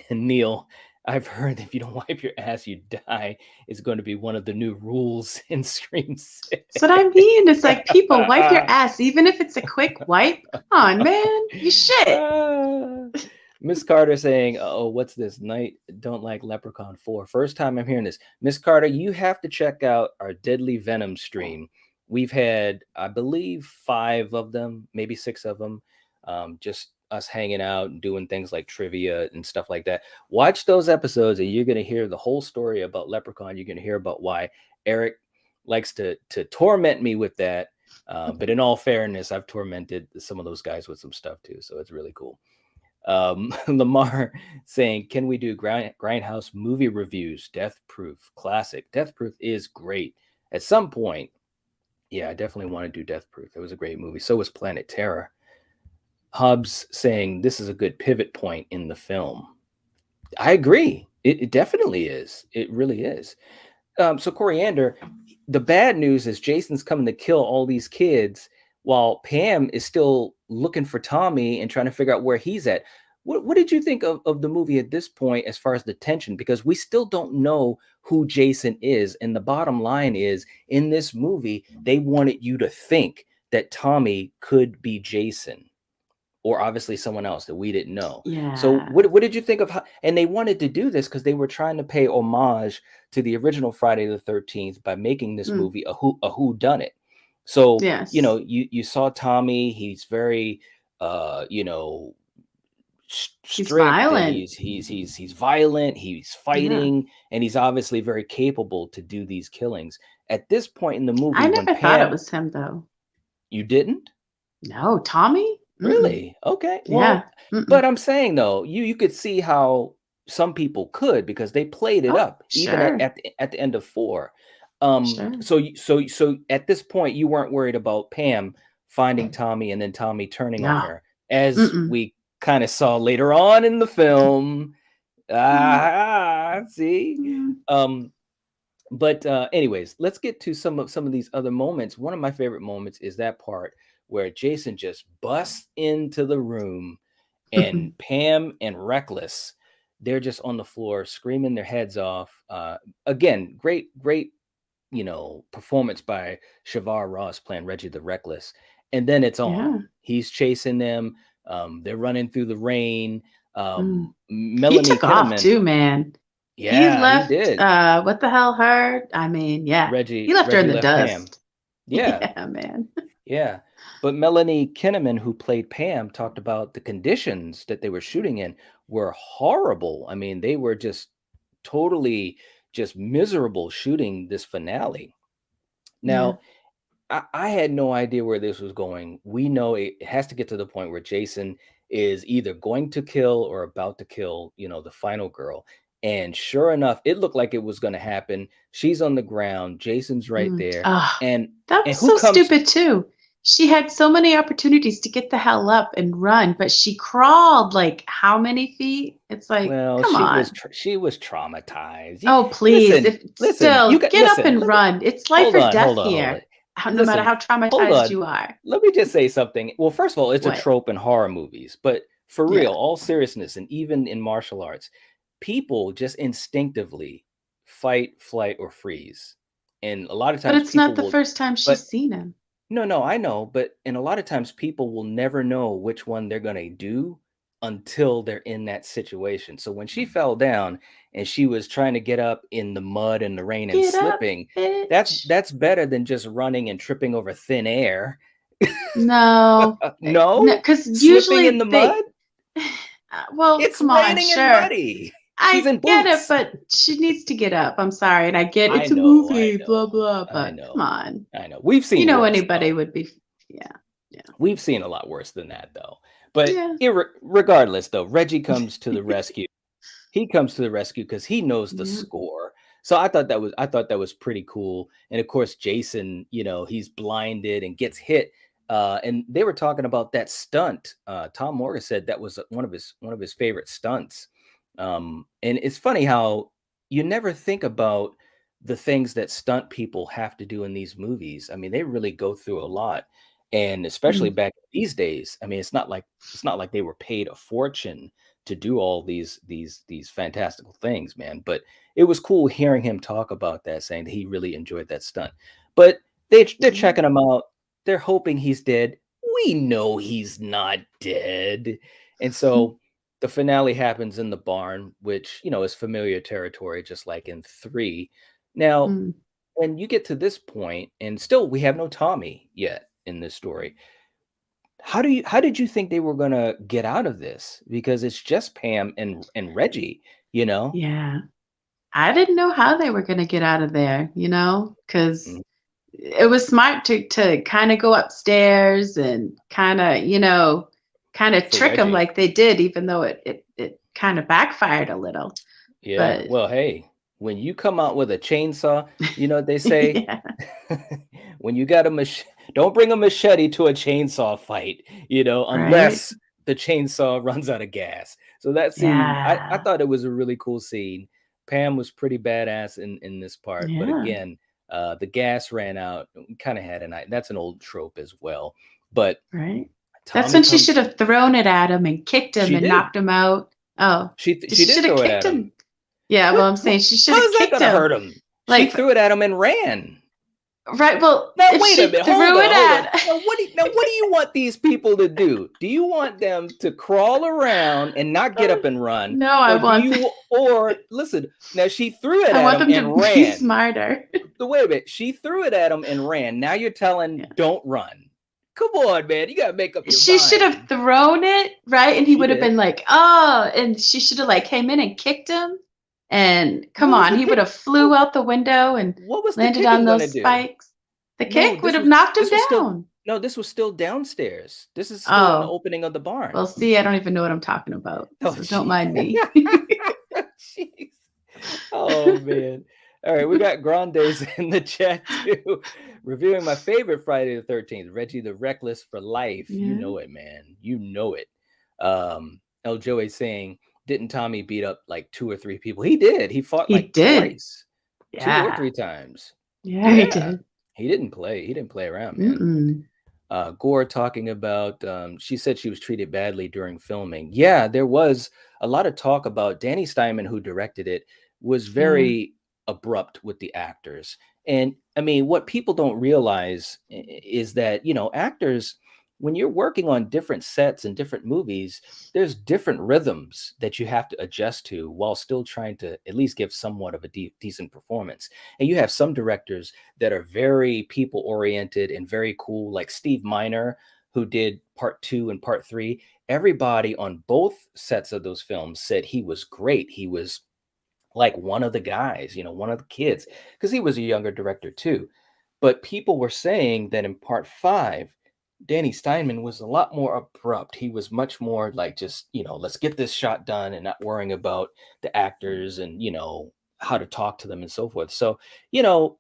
Speaker 1: And Neil, I've heard if you don't wipe your ass, you die. Is going to be one of the new rules in Scream 6.
Speaker 2: That's what I mean. It's like people wipe your ass, even if it's a quick wipe. Come on, man. You shit.
Speaker 1: Ah. Miss Carter saying, "Oh, what's this? Night don't like Leprechaun 4. First time I'm hearing this. Miss Carter, you have to check out our Deadly Venom stream. We've had, I believe, 5 of them, maybe 6 of them. Just us hanging out and doing things like trivia and stuff like that. Watch those episodes, and you're gonna hear the whole story about Leprechaun. You're gonna hear about why Eric likes to torment me with that. But in all fairness, I've tormented some of those guys with some stuff too, so it's really cool." Lamar saying, "Can we do Grindhouse movie reviews? Death Proof, classic. Death Proof is great. At some point, yeah, I definitely want to do Death Proof. It was a great movie. So was Planet Terror." Hobbs saying, "This is a good pivot point in the film." I agree. It definitely is. It really is. So Coriander, the bad news is Jason's coming to kill all these kids while Pam is still looking for Tommy and trying to figure out where he's at. What did you think of the movie at this point as far as the tension? Because we still don't know who Jason is. And the bottom line is, in this movie, they wanted you to think that Tommy could be Jason or obviously someone else that we didn't know. So
Speaker 2: Yeah.
Speaker 1: what did you think of how, and they wanted to do this because they were trying to pay homage to the original Friday the 13th by making this
Speaker 2: Mm,
Speaker 1: movie a who done it. So,
Speaker 2: yes.
Speaker 1: you saw Tommy, he's very
Speaker 2: He's
Speaker 1: strict, and
Speaker 2: violent.
Speaker 1: he's violent, he's
Speaker 2: Yeah.
Speaker 1: fighting, and he's obviously very capable to do these killings. At this point in the
Speaker 2: I
Speaker 1: movie when
Speaker 2: never thought it
Speaker 1: Pam,
Speaker 2: was him though.
Speaker 1: you didn't?
Speaker 2: No, Tommy? Mm-mm.
Speaker 1: Really? Okay.
Speaker 2: Yeah.
Speaker 1: Well, but
Speaker 2: Mm-mm.
Speaker 1: I'm saying though, you could see how some people could because they played it
Speaker 2: Oh,
Speaker 1: up even at
Speaker 2: sure.
Speaker 1: at the end of 4.
Speaker 2: Sure.
Speaker 1: So at this point you weren't worried about Pam finding Tommy and then Tommy turning on
Speaker 2: No.
Speaker 1: her, as
Speaker 2: Mm-mm.
Speaker 1: we kind of saw later on in the film.
Speaker 2: Mm,
Speaker 1: See.
Speaker 2: mm.
Speaker 1: Um, but anyways, let's get to some of these other moments. One of my favorite moments is that part where Jason just busts into the room and Pam and Reckless, they're just on the floor screaming their heads off. Again, great, performance by Shavar Ross playing Reggie the Reckless. And then it's on.
Speaker 2: Yeah.
Speaker 1: He's chasing them. They're running through the rain.
Speaker 2: Mm. He
Speaker 1: Melanie
Speaker 2: took off
Speaker 1: Kinnaman,
Speaker 2: too, man. He
Speaker 1: yeah, he
Speaker 2: left
Speaker 1: did.
Speaker 2: what the hell her? I mean, yeah. He left her in
Speaker 1: Reggie
Speaker 2: the
Speaker 1: left Pam.
Speaker 2: dust.
Speaker 1: Yeah,
Speaker 2: Yeah, man.
Speaker 1: yeah. But Melanie Kinnaman, who played Pam, talked about the conditions that they were shooting in were horrible. I mean, they were just totally just miserable shooting this finale.
Speaker 2: Yeah.
Speaker 1: Now, I had no idea where this was going. We know it has to get to the point where Jason is either going to kill or about to kill, the final girl. And sure enough, it looked like it was going to happen. She's on the ground. Jason's right
Speaker 2: Mm.
Speaker 1: there.
Speaker 2: Ah,
Speaker 1: And
Speaker 2: that
Speaker 1: and
Speaker 2: was
Speaker 1: who
Speaker 2: so
Speaker 1: comes?
Speaker 2: stupid too. She had so many opportunities to get the hell up and run, but she crawled like how many feet? It's like,
Speaker 1: Well,
Speaker 2: come on.
Speaker 1: she was traumatized.
Speaker 2: Oh, please.
Speaker 1: Listen,
Speaker 2: If
Speaker 1: listen. You
Speaker 2: still
Speaker 1: got
Speaker 2: get up
Speaker 1: listen.
Speaker 2: and
Speaker 1: Let me
Speaker 2: run. It's life or death
Speaker 1: hold
Speaker 2: here,
Speaker 1: on.
Speaker 2: no matter
Speaker 1: Listen,
Speaker 2: how
Speaker 1: hold
Speaker 2: traumatized
Speaker 1: on.
Speaker 2: you are.
Speaker 1: Let me just say something. Well, first of all, it's a
Speaker 2: What?
Speaker 1: trope in horror movies, but for real,
Speaker 2: Yeah.
Speaker 1: all seriousness, and even in martial arts, people just instinctively fight, flight, or freeze. And a lot of
Speaker 2: But
Speaker 1: times
Speaker 2: it's not
Speaker 1: people
Speaker 2: the
Speaker 1: will,
Speaker 2: first time
Speaker 1: but
Speaker 2: she's seen him.
Speaker 1: no, I know, but and a lot of times people will never know which one they're gonna do until they're in that situation. So when she fell down and she was trying to get up in the mud and the rain and
Speaker 2: Get up,
Speaker 1: slipping, that's
Speaker 2: bitch.
Speaker 1: that's better than just running and tripping over thin air.
Speaker 2: No. No,
Speaker 1: No?
Speaker 2: because
Speaker 1: Slipping in
Speaker 2: usually
Speaker 1: the mud?
Speaker 2: they well,
Speaker 1: It's
Speaker 2: come on,
Speaker 1: raining and
Speaker 2: sure.
Speaker 1: muddy. She's
Speaker 2: I
Speaker 1: in
Speaker 2: get it,
Speaker 1: boots.
Speaker 2: but she needs to get up. I'm sorry. And I get
Speaker 1: I
Speaker 2: it's a
Speaker 1: know, I
Speaker 2: movie, blah,
Speaker 1: know,
Speaker 2: blah,
Speaker 1: I
Speaker 2: but come
Speaker 1: know,
Speaker 2: on.
Speaker 1: I know. We've
Speaker 2: You
Speaker 1: seen
Speaker 2: know,
Speaker 1: worse
Speaker 2: anybody
Speaker 1: though.
Speaker 2: would be, yeah, yeah,
Speaker 1: We've seen a lot worse than that though. But
Speaker 2: yeah.
Speaker 1: regardless though, Reggie comes to the rescue. he comes to the rescue because he knows the
Speaker 2: Yeah.
Speaker 1: score. So I thought that was pretty cool. And of course, Jason, he's blinded and gets hit. And they were talking about that stunt. Tom Morgan said that was one of his favorite stunts. And it's funny how you never think about the things that stunt people have to do in these movies. I mean, they really go through a lot. And especially
Speaker 2: Mm,
Speaker 1: back these days, I mean, it's not like they were paid a fortune to do all these fantastical things, man. But it was cool hearing him talk about that, saying that he really enjoyed that stunt. But they're
Speaker 2: yeah.
Speaker 1: checking him out. They're hoping he's dead. We know he's not dead. And so the finale happens in the barn, which, is familiar territory, just like in 3. Now,
Speaker 2: Mm,
Speaker 1: when you get to this point, and still we have no Tommy yet in this story, how did you think they were gonna get out of this? Because it's just Pam and Reggie, you know?
Speaker 2: yeah. I didn't know how they were gonna get out of there, because
Speaker 1: Mm,
Speaker 2: it was smart to kinda go upstairs and kinda
Speaker 1: for
Speaker 2: trick them
Speaker 1: Reggie.
Speaker 2: like they did, even though it kinda backfired a little,
Speaker 1: Yeah.
Speaker 2: but
Speaker 1: Well, hey, when you come out with a chainsaw, you know what they say?
Speaker 2: yeah,
Speaker 1: When you got a don't bring a machete to a chainsaw fight,
Speaker 2: right?
Speaker 1: unless the chainsaw runs out of gas. So that scene, I
Speaker 2: Yeah,
Speaker 1: thought it was a really cool scene. Pam was pretty badass in this part, but
Speaker 2: yeah,
Speaker 1: again, the gas ran out. We kind of had that's an old trope as well. But
Speaker 2: right? That's
Speaker 1: Tommy
Speaker 2: when she should
Speaker 1: comes.
Speaker 2: have thrown it at him and kicked him
Speaker 1: She
Speaker 2: and
Speaker 1: did.
Speaker 2: knocked him out. Oh,
Speaker 1: She
Speaker 2: she
Speaker 1: did
Speaker 2: should have
Speaker 1: throw it
Speaker 2: kicked
Speaker 1: at him.
Speaker 2: him. Yeah,
Speaker 1: What?
Speaker 2: well, I'm saying she should
Speaker 1: How
Speaker 2: have
Speaker 1: is that
Speaker 2: kicked
Speaker 1: gonna
Speaker 2: him.
Speaker 1: hurt him? She
Speaker 2: Like,
Speaker 1: threw it at him and ran.
Speaker 2: right, well,
Speaker 1: Now
Speaker 2: if
Speaker 1: wait a
Speaker 2: she
Speaker 1: minute. Hold
Speaker 2: threw
Speaker 1: on.
Speaker 2: it
Speaker 1: Hold on.
Speaker 2: at
Speaker 1: Now what do you want these people to do? Do you want them to crawl around and not get up and run,
Speaker 2: No, I
Speaker 1: or do
Speaker 2: want
Speaker 1: you? Or listen. Now she threw it
Speaker 2: I
Speaker 1: at
Speaker 2: want
Speaker 1: him
Speaker 2: them to
Speaker 1: and
Speaker 2: be
Speaker 1: ran.
Speaker 2: smarter.
Speaker 1: So wait a minute. She threw it at him and ran. Now you're telling
Speaker 2: Yeah.
Speaker 1: don't run. Come on, man. You gotta make up your
Speaker 2: She should have
Speaker 1: mind.
Speaker 2: thrown it, right? And he
Speaker 1: She
Speaker 2: would have
Speaker 1: did.
Speaker 2: been like, "Oh," and she should have like came in and kicked him. And come
Speaker 1: What was
Speaker 2: on,
Speaker 1: the
Speaker 2: he would
Speaker 1: kick?
Speaker 2: have flew out the window and
Speaker 1: What was the
Speaker 2: landed on
Speaker 1: kicking
Speaker 2: those
Speaker 1: gonna do?
Speaker 2: spikes. The
Speaker 1: No,
Speaker 2: kick would
Speaker 1: this
Speaker 2: have
Speaker 1: was
Speaker 2: knocked him
Speaker 1: this was still
Speaker 2: down.
Speaker 1: no, this was still downstairs. This is still in the
Speaker 2: Oh,
Speaker 1: opening of the barn.
Speaker 2: well, see, I don't even know what I'm talking about,
Speaker 1: Oh,
Speaker 2: so don't
Speaker 1: gee.
Speaker 2: mind me.
Speaker 1: Jeez. Oh man. All right, we got Grandes in the chat too. Reviewing my favorite Friday the 13th, Reggie the Reckless for life. You
Speaker 2: Yeah,
Speaker 1: know it, man. You know it. El Joey saying, didn't Tommy beat up like 2 or 3 people? He did. He fought
Speaker 2: he
Speaker 1: like
Speaker 2: did.
Speaker 1: twice, 2 or 3
Speaker 2: Yeah,
Speaker 1: times.
Speaker 2: yeah, he
Speaker 1: Yeah.
Speaker 2: did.
Speaker 1: He didn't play. He didn't play around, man.
Speaker 2: Mm-mm.
Speaker 1: Gore talking about, she said she was treated badly during filming. Yeah, there was a lot of talk about Danny Steinman, who directed it, was
Speaker 2: Yeah,
Speaker 1: very abrupt with the actors. And I mean, what people don't realize is that, actors, when you're working on different sets and different movies, there's different rhythms that you have to adjust to while still trying to at least give somewhat of a decent performance. And you have some directors that are very people oriented and very cool, like Steve Miner, who did part 2 and part 3. Everybody on both sets of those films said he was great. He was like one of the guys, one of the kids, because he was a younger director too. But people were saying that in part 5, Danny Steinman was a lot more abrupt. He was much more like, just, let's get this shot done and not worrying about the actors and, how to talk to them and so forth. So, you know,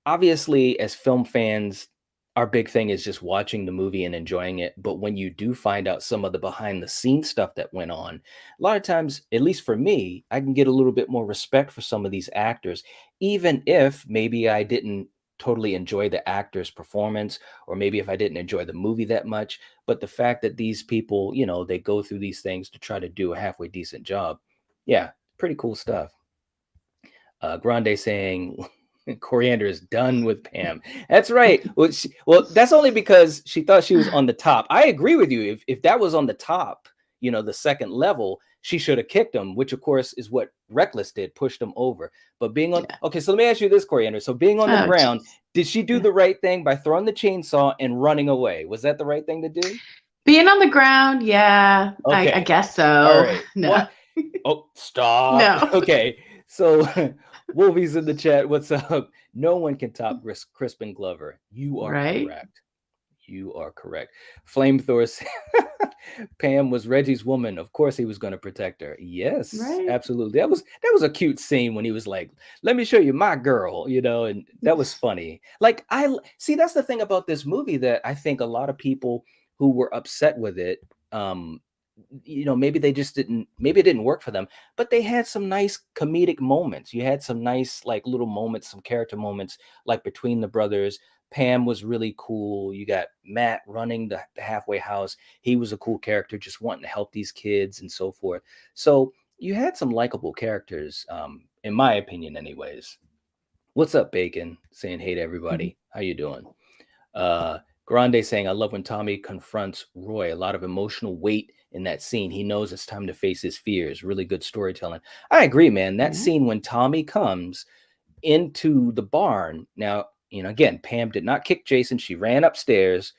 Speaker 1: obviously, as film fans, our big thing is just watching the movie and enjoying it. But when you do find out some of the behind the scenes stuff that went on, a lot of times, at least for me, I can get a little bit more respect for some of these actors, even if maybe I didn't totally enjoy the actor's performance, or maybe if I didn't enjoy the movie that much. But the fact that these people, they go through these things to try to do a halfway decent job, yeah, pretty cool stuff. Grande saying Coriander is done with Pam. That's right. Well, that's only because she thought she was on the top. I agree with you. If that was on the top, the second level, she should have kicked him, which of course is what Reckless did, pushed him over. But being on,
Speaker 2: yeah.
Speaker 1: okay, so let me ask you this, Coriander. So being on the
Speaker 2: Oh,
Speaker 1: ground,
Speaker 2: jeez.
Speaker 1: did she do
Speaker 2: Yeah.
Speaker 1: the right thing by throwing the chainsaw and running away? Was that the right thing to do?
Speaker 2: Being on the ground, yeah, I
Speaker 1: Okay.
Speaker 2: guess
Speaker 1: All
Speaker 2: so.
Speaker 1: right.
Speaker 2: No,
Speaker 1: What? Oh, stop.
Speaker 2: no,
Speaker 1: Okay. So Wolvie's in the chat. What's up? No one can top Crispin Glover. You are
Speaker 2: right?
Speaker 1: correct. You are correct. Flamethrower Pam was Reggie's woman. Of course he was going to protect her. Yes,
Speaker 2: Right.
Speaker 1: absolutely. That was a cute scene when he was like, "Let me show you my girl," and that was funny. Like see that's the thing about this movie that I think a lot of people who were upset with it um maybe they just didn't maybe it didn't work for them, but they had some nice comedic moments. You had some nice like little moments, some character moments like between the brothers. Pam was really cool. You got Matt running the halfway house. He was a cool character, just wanting to help these kids and so forth. So you had some likable characters, in my opinion, anyways. What's up, Bacon? Saying hey to
Speaker 2: Mhm.
Speaker 1: everybody. How you doing? Uh, Grande saying, I love when Tommy confronts Roy. A lot of emotional weight in that scene. He knows it's time to face his fears. Really good storytelling. I agree, man. That
Speaker 2: Yeah.
Speaker 1: scene when Tommy comes into the barn. Now, again, Pam did not kick Jason. She ran upstairs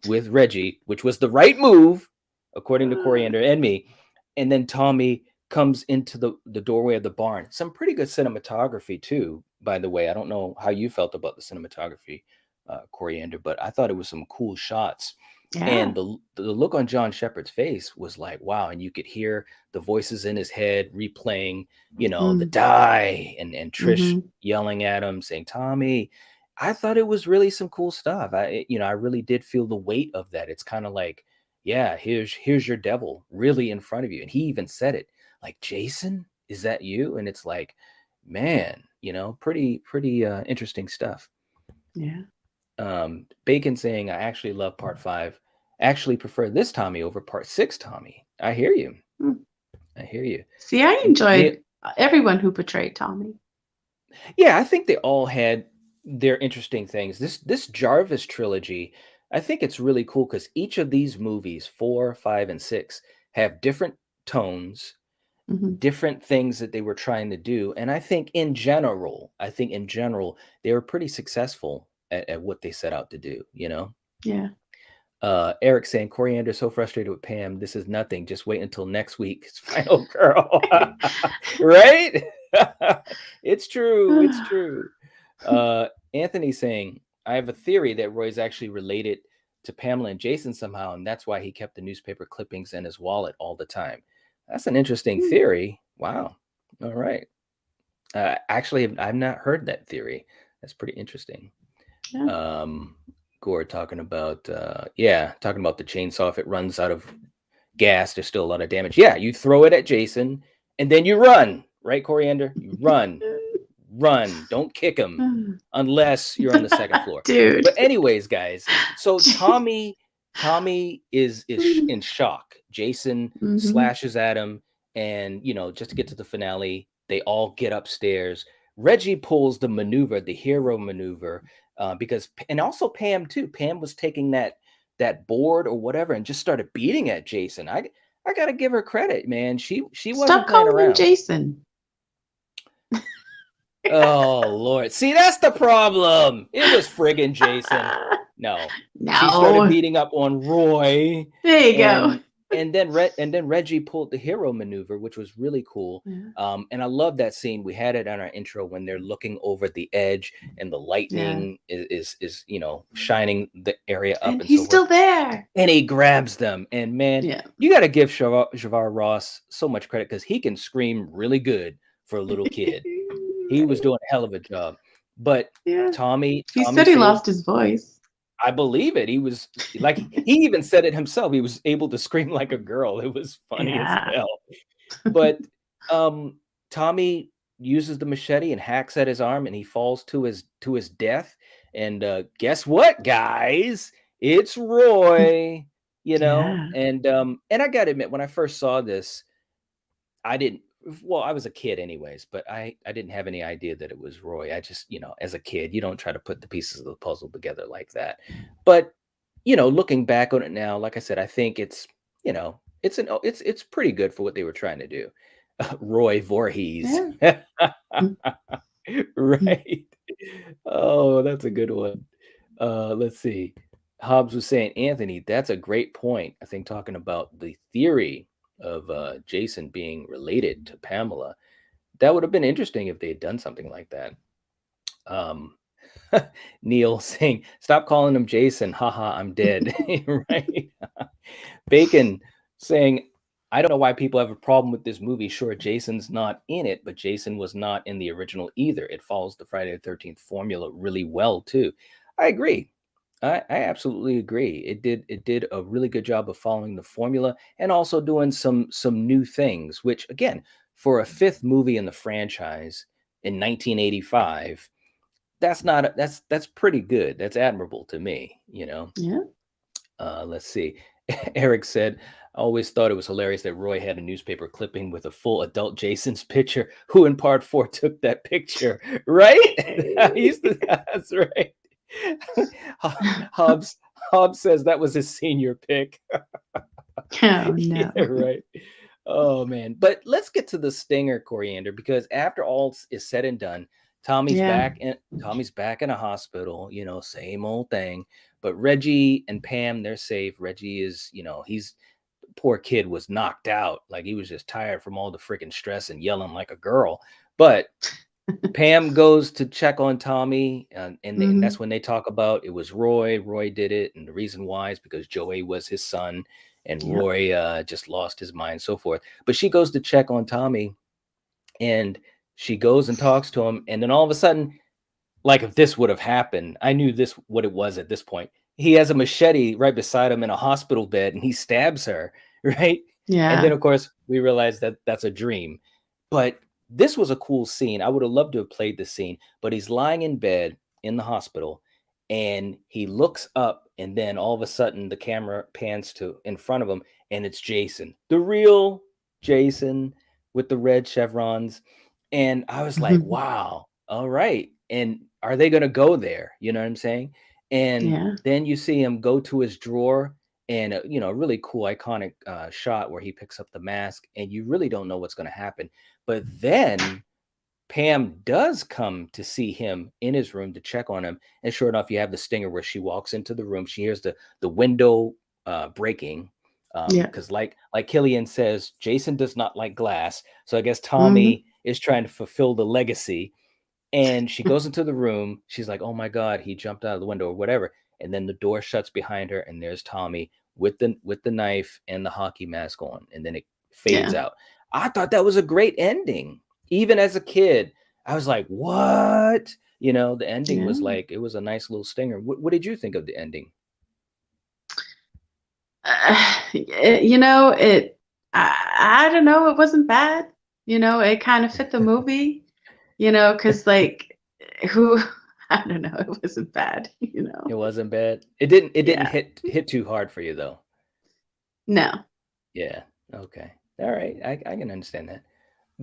Speaker 1: with Reggie, which was the right move, according to Coriander and me. And then Tommy comes into the doorway of the barn. Some pretty good cinematography, too, by the way. I don't know how you felt about the cinematography, Coriander, but I thought it was some cool shots.
Speaker 2: Yeah.
Speaker 1: And the look on John Shepard's face was like, wow. And you could hear the voices in his head replaying, the
Speaker 2: Mm.
Speaker 1: die and Trish
Speaker 2: Mhm.
Speaker 1: yelling at him, saying, Tommy. I thought it was really some cool stuff. I really did feel the weight of that. It's kind of like, yeah, here's your devil really in front of you. And he even said it like, Jason, is that you? And it's like, man, pretty interesting stuff.
Speaker 2: Yeah.
Speaker 1: Bacon saying, I actually love part 5. Actually prefer this Tommy over part 6 Tommy. I hear you.
Speaker 2: Mm.
Speaker 1: I hear you.
Speaker 2: See, I
Speaker 1: Neil,
Speaker 2: enjoyed everyone who portrayed Tommy.
Speaker 1: yeah, I think they all had their interesting things. This Jarvis trilogy, I think it's really cool because each of these movies, 4, 5, and 6, have different tones,
Speaker 2: Mhm.
Speaker 1: different things that they were trying to do. And I think in general, they were pretty successful at what they set out to do.
Speaker 2: Yeah.
Speaker 1: Eric saying, Coriander so frustrated with Pam. This is nothing. Just wait until next week's final girl. Right? It's true. It's true. Uh, Anthony saying, I have a theory that Roy's actually related to Pamela and Jason somehow, and that's why he kept the newspaper clippings in his wallet all the time. That's an interesting
Speaker 2: Mm.
Speaker 1: theory. Wow. All right. Actually, I've not heard that theory. That's pretty interesting.
Speaker 2: Yeah.
Speaker 1: um Gore talking about the chainsaw. If it runs out of gas, there's still a lot of damage. Yeah, you throw it at Jason and then you run, right, Coriander? You run, don't kick him unless you're on the second floor.
Speaker 2: Dude.
Speaker 1: But anyways, guys, so Tommy is in shock. Jason
Speaker 2: Mhm.
Speaker 1: slashes at him, and just to get to the finale, they all get upstairs. Reggie pulls the maneuver, the hero maneuver, because and also Pam too. Pam was taking that board or whatever and just started beating at Jason. I gotta give her credit, man. She wasn't
Speaker 2: Stop
Speaker 1: playing
Speaker 2: calling him
Speaker 1: around.
Speaker 2: Jason.
Speaker 1: Oh Lord. See, that's the problem. It was friggin' Jason. No. She started
Speaker 2: No.
Speaker 1: beating up on Roy,
Speaker 2: There you go.
Speaker 1: and and then Reggie pulled the hero maneuver, which was really cool.
Speaker 2: Yeah.
Speaker 1: And I love that scene. We had it on our intro when they're looking over the edge and the
Speaker 2: Yeah.
Speaker 1: lightning is shining the area up
Speaker 2: And
Speaker 1: and so
Speaker 2: he's
Speaker 1: forth.
Speaker 2: still there.
Speaker 1: And he grabs them. And man,
Speaker 2: Yeah.
Speaker 1: you got to give Shavar Ross so much credit because he can scream really good for a little kid. He was
Speaker 2: Right.
Speaker 1: doing a hell of a job. But
Speaker 2: Yeah. He
Speaker 1: Tommy
Speaker 2: said he
Speaker 1: saves.
Speaker 2: lost his voice.
Speaker 1: I believe it. He was like he even said it himself. He was able to scream like a girl. It was funny as
Speaker 2: Yeah.
Speaker 1: hell. But um Tommy uses the machete and hacks at his arm and he falls to his death. And guess what, guys? It's Roy,
Speaker 2: Yeah.
Speaker 1: and I got to admit when I first saw this, I didn't well, I was a kid anyways, but I didn't have any idea that it was Roy. I just, as a kid, you don't try to put the pieces of the puzzle together like that. But, looking back on it now, like I said, I think it's pretty good for what they were trying to do. Roy Voorhees.
Speaker 2: Yeah.
Speaker 1: Right. Oh, that's a good one. Let's see. Hobbs was saying, Anthony, that's a great point. I think talking about the theory of Jason being related to Pamela, that would have been interesting if they had done something like that. Um, Neil saying, "Stop calling him Jason. Haha, I'm dead." Right? Bacon saying, "I don't know why people have a problem with this movie. Sure, Jason's not in it, but Jason was not in the original either. It follows the Friday the 13th formula really well too." I agree. I absolutely agree. It did a really good job of following the formula and also doing some new things, which again, for a fifth movie in the franchise in 1985, that's not that's pretty good. That's admirable to me, you know.
Speaker 2: Yeah.
Speaker 1: Let's see. Eric said, "I always thought it was hilarious that Roy had a newspaper clipping with a full adult Jason's picture. Who in part four took that picture?" Right? I used to, that's right. Hobbs Hobbs says that was his senior pick.
Speaker 2: Oh
Speaker 1: Yeah,
Speaker 2: no.
Speaker 1: right. Oh man. But let's get to the stinger, Coriander, because after all is said and done,
Speaker 2: Yeah.
Speaker 1: Tommy's back in a hospital, same old thing. But Reggie and Pam, they're safe. Reggie is, he's poor kid was knocked out. Like he was just tired from all the freaking stress and yelling like a girl. But Pam goes to check on Tommy, and
Speaker 2: Hmm.
Speaker 1: that's when they talk about it was Roy. Roy did it, and the reason why is because Joey was his son, and
Speaker 2: Yep.
Speaker 1: Roy just lost his mind, so forth. But she goes to check on Tommy, and she goes and talks to him, and then all of a sudden, like if this would have happened, I knew this what it was at this point. He has a machete right beside him in a hospital bed, and he stabs her, right? And then
Speaker 2: Yeah.
Speaker 1: of course we realize that that's a dream. But this was a cool scene. I would have loved to have played the scene, but he's lying in bed in the hospital and he looks up and then all of a sudden the camera pans to in front of him and it's Jason. The real Jason with the red chevrons. And I was like,
Speaker 2: Mhm.
Speaker 1: wow, all right. And are they going to go there? You know what I'm saying? And
Speaker 2: Yeah.
Speaker 1: then you see him go to his drawer and a really cool iconic shot where he picks up the mask and you really don't know what's going to happen. But then Pam does come to see him in his room to check on him, and sure enough, you have the stinger where she walks into the room. She hears the window breaking,
Speaker 2: Yeah.
Speaker 1: because like Killian says, Jason does not like glass. So I guess
Speaker 2: Hmm.
Speaker 1: Tommy is trying to fulfill the legacy, and she goes into the room. She's like, "Oh my god, he jumped out of the window or whatever." And then the door shuts behind her, and there's Tommy with the knife and the hockey mask on, and then it fades
Speaker 2: Yeah.
Speaker 1: out. I thought that was a great ending. Even as a kid, I was like, "What?" The ending
Speaker 2: Yeah.
Speaker 1: was like it was a nice little stinger. What did you think of the ending?
Speaker 2: It. I don't know. It wasn't bad. It kind of fit the movie. Because like, who? I don't know. It wasn't bad.
Speaker 1: It wasn't bad. It didn't
Speaker 2: Yeah.
Speaker 1: hit too hard for you though.
Speaker 2: No.
Speaker 1: Yeah. Okay. All right. I can understand that.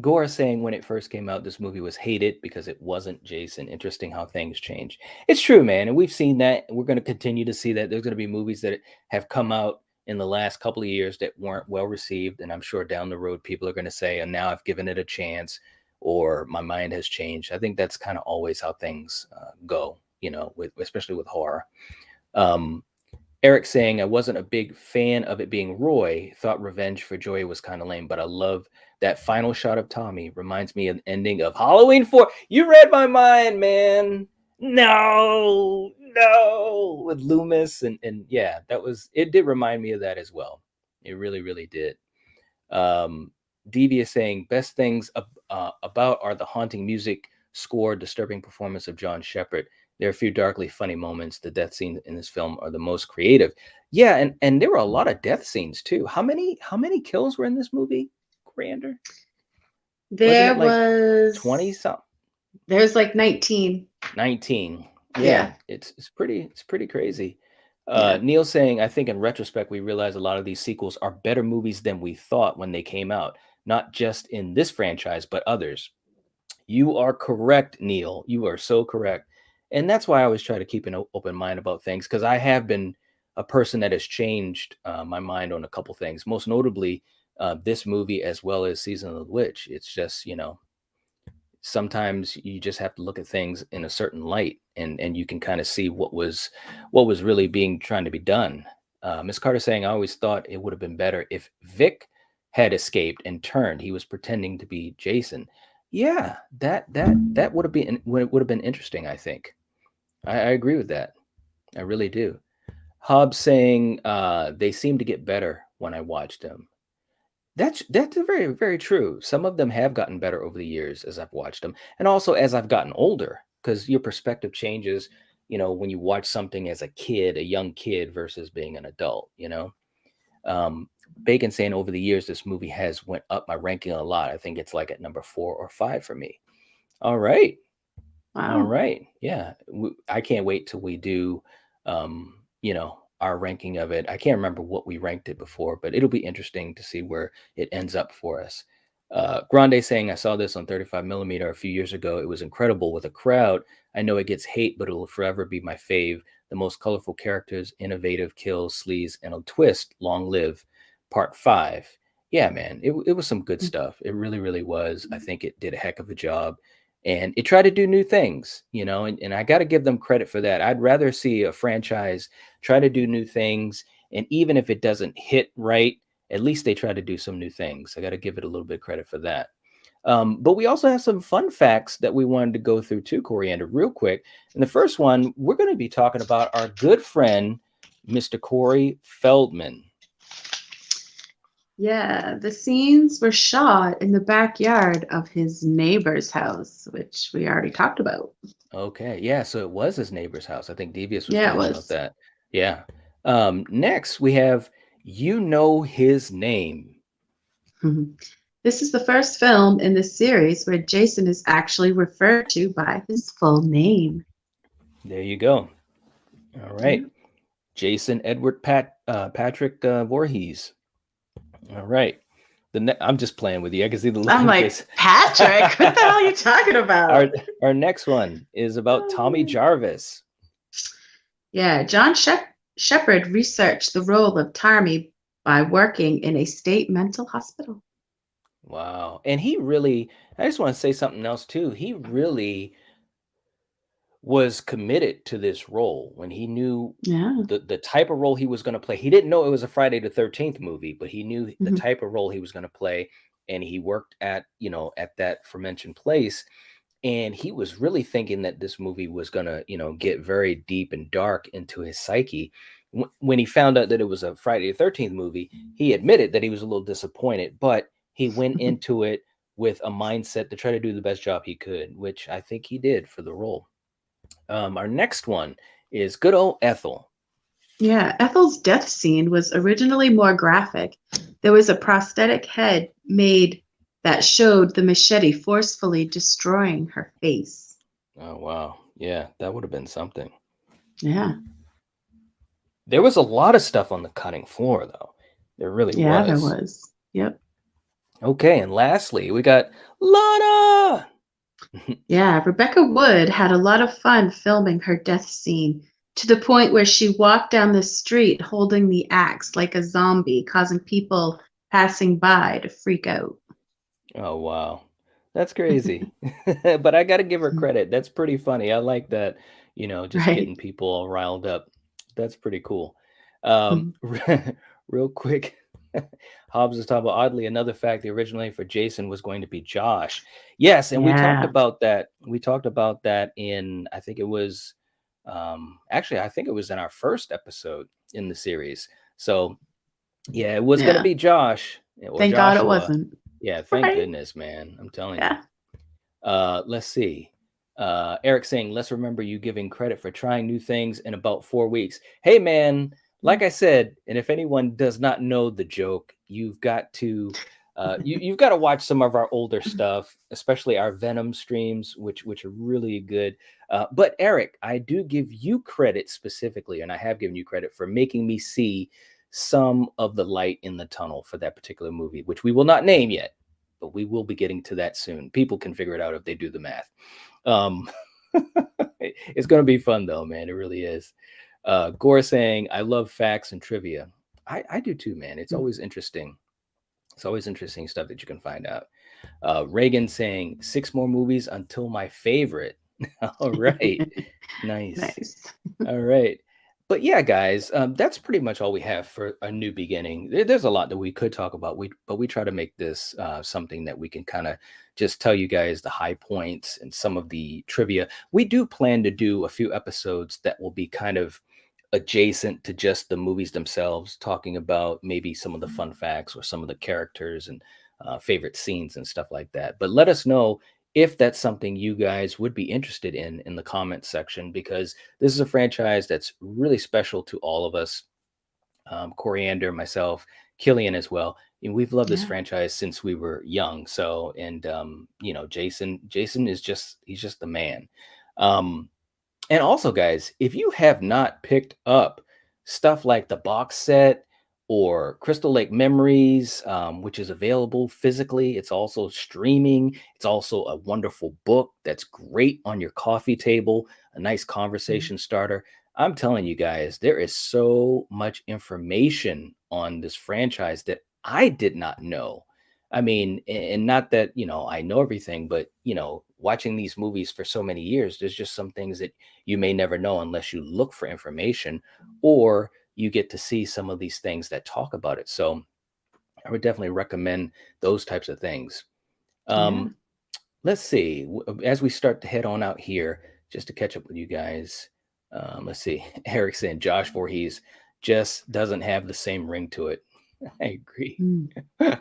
Speaker 1: Gore saying when it first came out, this movie was hated because it wasn't Jason. Interesting how things change. It's true, man. And we've seen that. We're going to continue to see that. There's going to be movies that have come out in the last couple of years that weren't well received. And I'm sure down the road, people are going to say, and now I've given it a chance or my mind has changed. I think that's kind of always how things go, especially with horror. Um, Eric saying, "I wasn't a big fan of it being Roy, thought revenge for Joey was kind of lame, but I love that final shot of Tommy. Reminds me of the ending of Halloween 4. You read my mind, man. No, no. With Loomis and yeah, it did remind me of that as well. It really, really did. Devious saying best things about are the haunting music score, disturbing performance of John Shepard. There are a few darkly funny moments. The death scenes in this film are the most creative. Yeah, and there were a lot of death scenes too. How many kills were in this movie, Coriander? Wasn't it
Speaker 2: There
Speaker 1: like 20
Speaker 2: was.
Speaker 1: something?
Speaker 2: There's like 19.
Speaker 1: 19. Yeah,
Speaker 2: Yeah.
Speaker 1: it's pretty crazy.
Speaker 2: Yeah.
Speaker 1: Neil saying, I think in retrospect, we realize a lot of these sequels are better movies than we thought when they came out, not just in this franchise, but others. You are correct, Neil. You are so correct. And that's why I always try to keep an open mind about things because I have been a person that has changed my mind on a couple things, most notably this movie as well as Season of the Witch. It's just, sometimes you just have to look at things in a certain light and you can kind of see what was really being trying to be done. Miss Carter saying, I always thought it would have been better if Vic had escaped and turned. He was pretending to be Jason. Yeah, that would have been interesting, I think. I agree with that. I really do. Hobbs saying they seem to get better when I watch them. That's very very true. Some of them have gotten better over the years as I've watched them, and also as I've gotten older, because your perspective changes. When you watch something as a kid, a young kid, versus being an adult. Um, Bacon saying over the years this movie has went up my ranking a lot. I think it's like at number 4 or 5 for me. All right. All
Speaker 2: Wow.
Speaker 1: right. Yeah. I can't wait till we do, our ranking of it. I can't remember what we ranked it before, but it'll be interesting to see where it ends up for us. Grande saying, I saw this on 35 millimeter a few years ago. It was incredible with a crowd. I know it gets hate, but it'll forever be my fave. The most colorful characters, innovative kills, sleaze, and a twist. Long live part five. Yeah, man, it was some good stuff. It really, really was. I think it did a heck of a job, and it tried to do new things, and I got to give them credit for that. I'd rather see a franchise try to do new things, and even if it doesn't hit right, at least they try to do some new things. I got to give it a little bit of credit for that. But we also have some fun facts that we wanted to go through too, Coriander, real quick. And the first one, we're going to be talking about our good friend, Mr. Corey Feldman.
Speaker 2: Yeah, the scenes were shot in the backyard of his neighbor's house, which we already talked about.
Speaker 1: Okay, yeah, so it was his neighbor's house. I think Devious was
Speaker 2: Yeah, it
Speaker 1: talking about
Speaker 2: was.
Speaker 1: that. Yeah. Next, we have You Know His Name.
Speaker 2: Mhm. This is the first film in the series where Jason is actually referred to by his full name.
Speaker 1: There you go. All
Speaker 2: Yeah.
Speaker 1: right. Jason Edward Patrick Voorhees. All right. I'm just playing with you. I can see the look
Speaker 2: I'm
Speaker 1: on your
Speaker 2: like,
Speaker 1: face.
Speaker 2: Patrick, what the hell are you talking
Speaker 1: our
Speaker 2: about?
Speaker 1: our next one is about
Speaker 2: Oh,
Speaker 1: Tommy
Speaker 2: man.
Speaker 1: Jarvis.
Speaker 2: Yeah, John Shepard researched the role of Tommy by working in a state mental hospital.
Speaker 1: Wow. And he really, I just want to say something else too. He really was committed to this role when he knew
Speaker 2: Yeah.
Speaker 1: the type of role he was going to play. He didn't know it was a Friday the 13th movie, but he knew the
Speaker 2: Mhm.
Speaker 1: type of role he was going to play, and he worked at that aforementioned place, and he was really thinking that this movie was going to, get very deep and dark into his psyche. When he found out that it was a Friday the 13th movie, he admitted that he was a little disappointed, but he went into it with a mindset to try to do the best job he could, which I think he did for the role. Our next one is good old Ethel.
Speaker 2: Yeah, Ethel's death scene was originally more graphic. There was a prosthetic head made that showed the machete forcefully destroying her face.
Speaker 1: Oh wow, yeah, that would have been something.
Speaker 2: Yeah,
Speaker 1: There was a lot of stuff on the cutting floor, though. There really
Speaker 2: yeah, there
Speaker 1: was.
Speaker 2: was. Yep.
Speaker 1: Okay, and lastly, we got Lana.
Speaker 2: Yeah, Rebecca Wood had a lot of fun filming her death scene to the point where she walked down the street holding the axe like a zombie, causing people passing by to freak out.
Speaker 1: Oh wow, that's crazy. But I got to give her credit. That's pretty funny. I like that. Just
Speaker 2: Right.
Speaker 1: getting people all riled up. That's pretty cool. Um,
Speaker 2: Mhm.
Speaker 1: real quick, Hobbs is talking about oddly another fact. The originally for Jason was going to be Josh. Yes, and we talked
Speaker 2: Yeah.
Speaker 1: about that. We talked about that in I think it was actually I think it was in our first episode in the series. So yeah, it was going to
Speaker 2: Yeah.
Speaker 1: be Josh or
Speaker 2: Thank God it
Speaker 1: Joshua.
Speaker 2: wasn't.
Speaker 1: Yeah, thank
Speaker 2: Right.
Speaker 1: goodness, man. I'm telling you.
Speaker 2: Yeah.
Speaker 1: Let's see. Eric saying, let's remember you giving credit for trying new things in about 4 weeks. Hey, man, like I said, and if anyone does not know the joke, you've got to. You've got to watch some of our older stuff, especially our Venom streams, which are really good. But Eric, I do give you credit specifically, and I have given you credit for making me see some of the light in the tunnel for that particular movie, which we will not name yet, but we will be getting to that soon. People can figure it out if they do the math. Um, it's going to be fun though, man. It really is. Gore saying, I love facts and trivia. I do too, man. It's always interesting. It's always interesting stuff that you can find out. Reagan saying, 6 more movies until my favorite. All right. Nice.
Speaker 2: Nice.
Speaker 1: All right. But yeah, guys, that's pretty much all we have for a new beginning. There's a lot that we could talk about. But we try to make this something that we can kind of just tell you guys the high points and some of the trivia. We do plan to do a few episodes that will be kind of adjacent to just the movies themselves, talking about maybe some of the fun facts or some of the characters and favorite scenes and stuff like that. But let us know if that's something you guys would be interested in the comments section, because this is a franchise that's really special to all of us. Coriander, myself, Killian as well. And we've loved this
Speaker 2: Yeah.
Speaker 1: franchise since we were young. So, and Jason is he's just the man. Um, and also, guys, if you have not picked up stuff like the box set or Crystal Lake Memories, which is available physically, it's also streaming. It's also a wonderful book that's great on your coffee table, a nice
Speaker 2: Mm.
Speaker 1: conversation starter. I'm telling you guys, there is so much information on this franchise that I did not know. I mean, and not that, I know everything, but, watching these movies for so many years, there's just some things that you may never know unless you look for information or you get to see some of these things that talk about it. So I would definitely recommend those types of things.
Speaker 2: Yeah.
Speaker 1: Um, let's see. As we start to head on out here, just to catch up with you guys, let's see. Eric saying Josh Voorhees just doesn't have the same ring to it. I agree.
Speaker 2: Mm.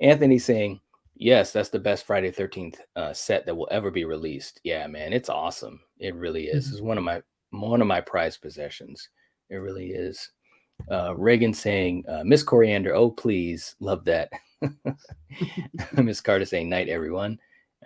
Speaker 1: Anthony saying, yes, that's the best Friday 13th set that will ever be released. Yeah, man, it's awesome. It really is. It's
Speaker 2: Mhm.
Speaker 1: one of my prized possessions. It really is. Reagan saying, Miss Coriander, oh please, love that. Miss Carter saying, night, everyone.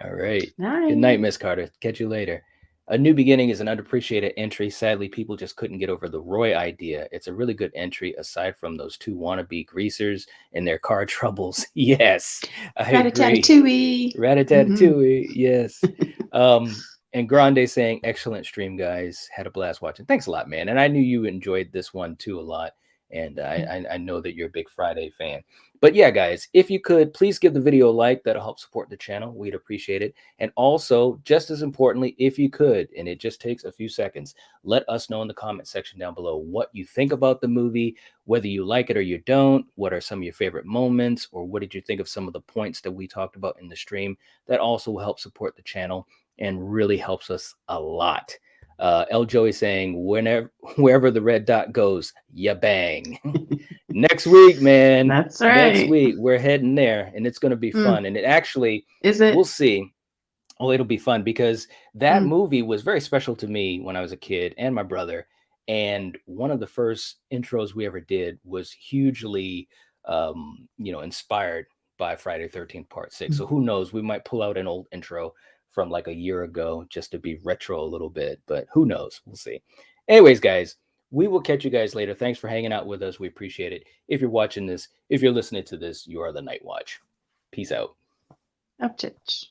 Speaker 1: All right. Good night,
Speaker 2: Nice.
Speaker 1: Miss Carter. Catch you later. A New Beginning is an underappreciated entry. Sadly, people just couldn't get over the Roy idea. It's a really good entry, aside from those two wannabe greasers and their car troubles. Yes, I agree.
Speaker 2: Ratatouille. Mhm.
Speaker 1: Ratatouille. Yes. And Grande saying, excellent stream, guys. Had a blast watching. Thanks a lot, man. And I knew you enjoyed this one too a lot. And I know that you're a big Friday fan. But yeah, guys, if you could please give the video a like, that'll help support the channel. We'd appreciate it. And also, just as importantly, if you could, and it just takes a few seconds, let us know in the comment section down below what you think about the movie, whether you like it or you don't, what are some of your favorite moments, or what did you think of some of the points that we talked about in the stream. That also will help support the channel and really helps us a lot. El Joey saying, wherever the red dot goes, ya bang. Next week, man.
Speaker 2: That's
Speaker 1: Next
Speaker 2: right.
Speaker 1: week, we're heading there and it's going to be
Speaker 2: Mm.
Speaker 1: fun. And it actually,
Speaker 2: Is
Speaker 1: we'll
Speaker 2: it?
Speaker 1: see. Oh, it'll be fun because that
Speaker 2: Mm.
Speaker 1: movie was very special to me when I was a kid and my brother. And one of the first intros we ever did was hugely, inspired by Friday 13th Part 6.
Speaker 2: Mm.
Speaker 1: So who knows? We might pull out an old intro from like a year ago just to be retro a little bit, but who knows? We'll see. Anyways, guys, we will catch you guys later. Thanks for hanging out with us. We appreciate it. If you're watching this, if you're listening to this, you are the Night Watch. Peace out.
Speaker 2: Upchurch.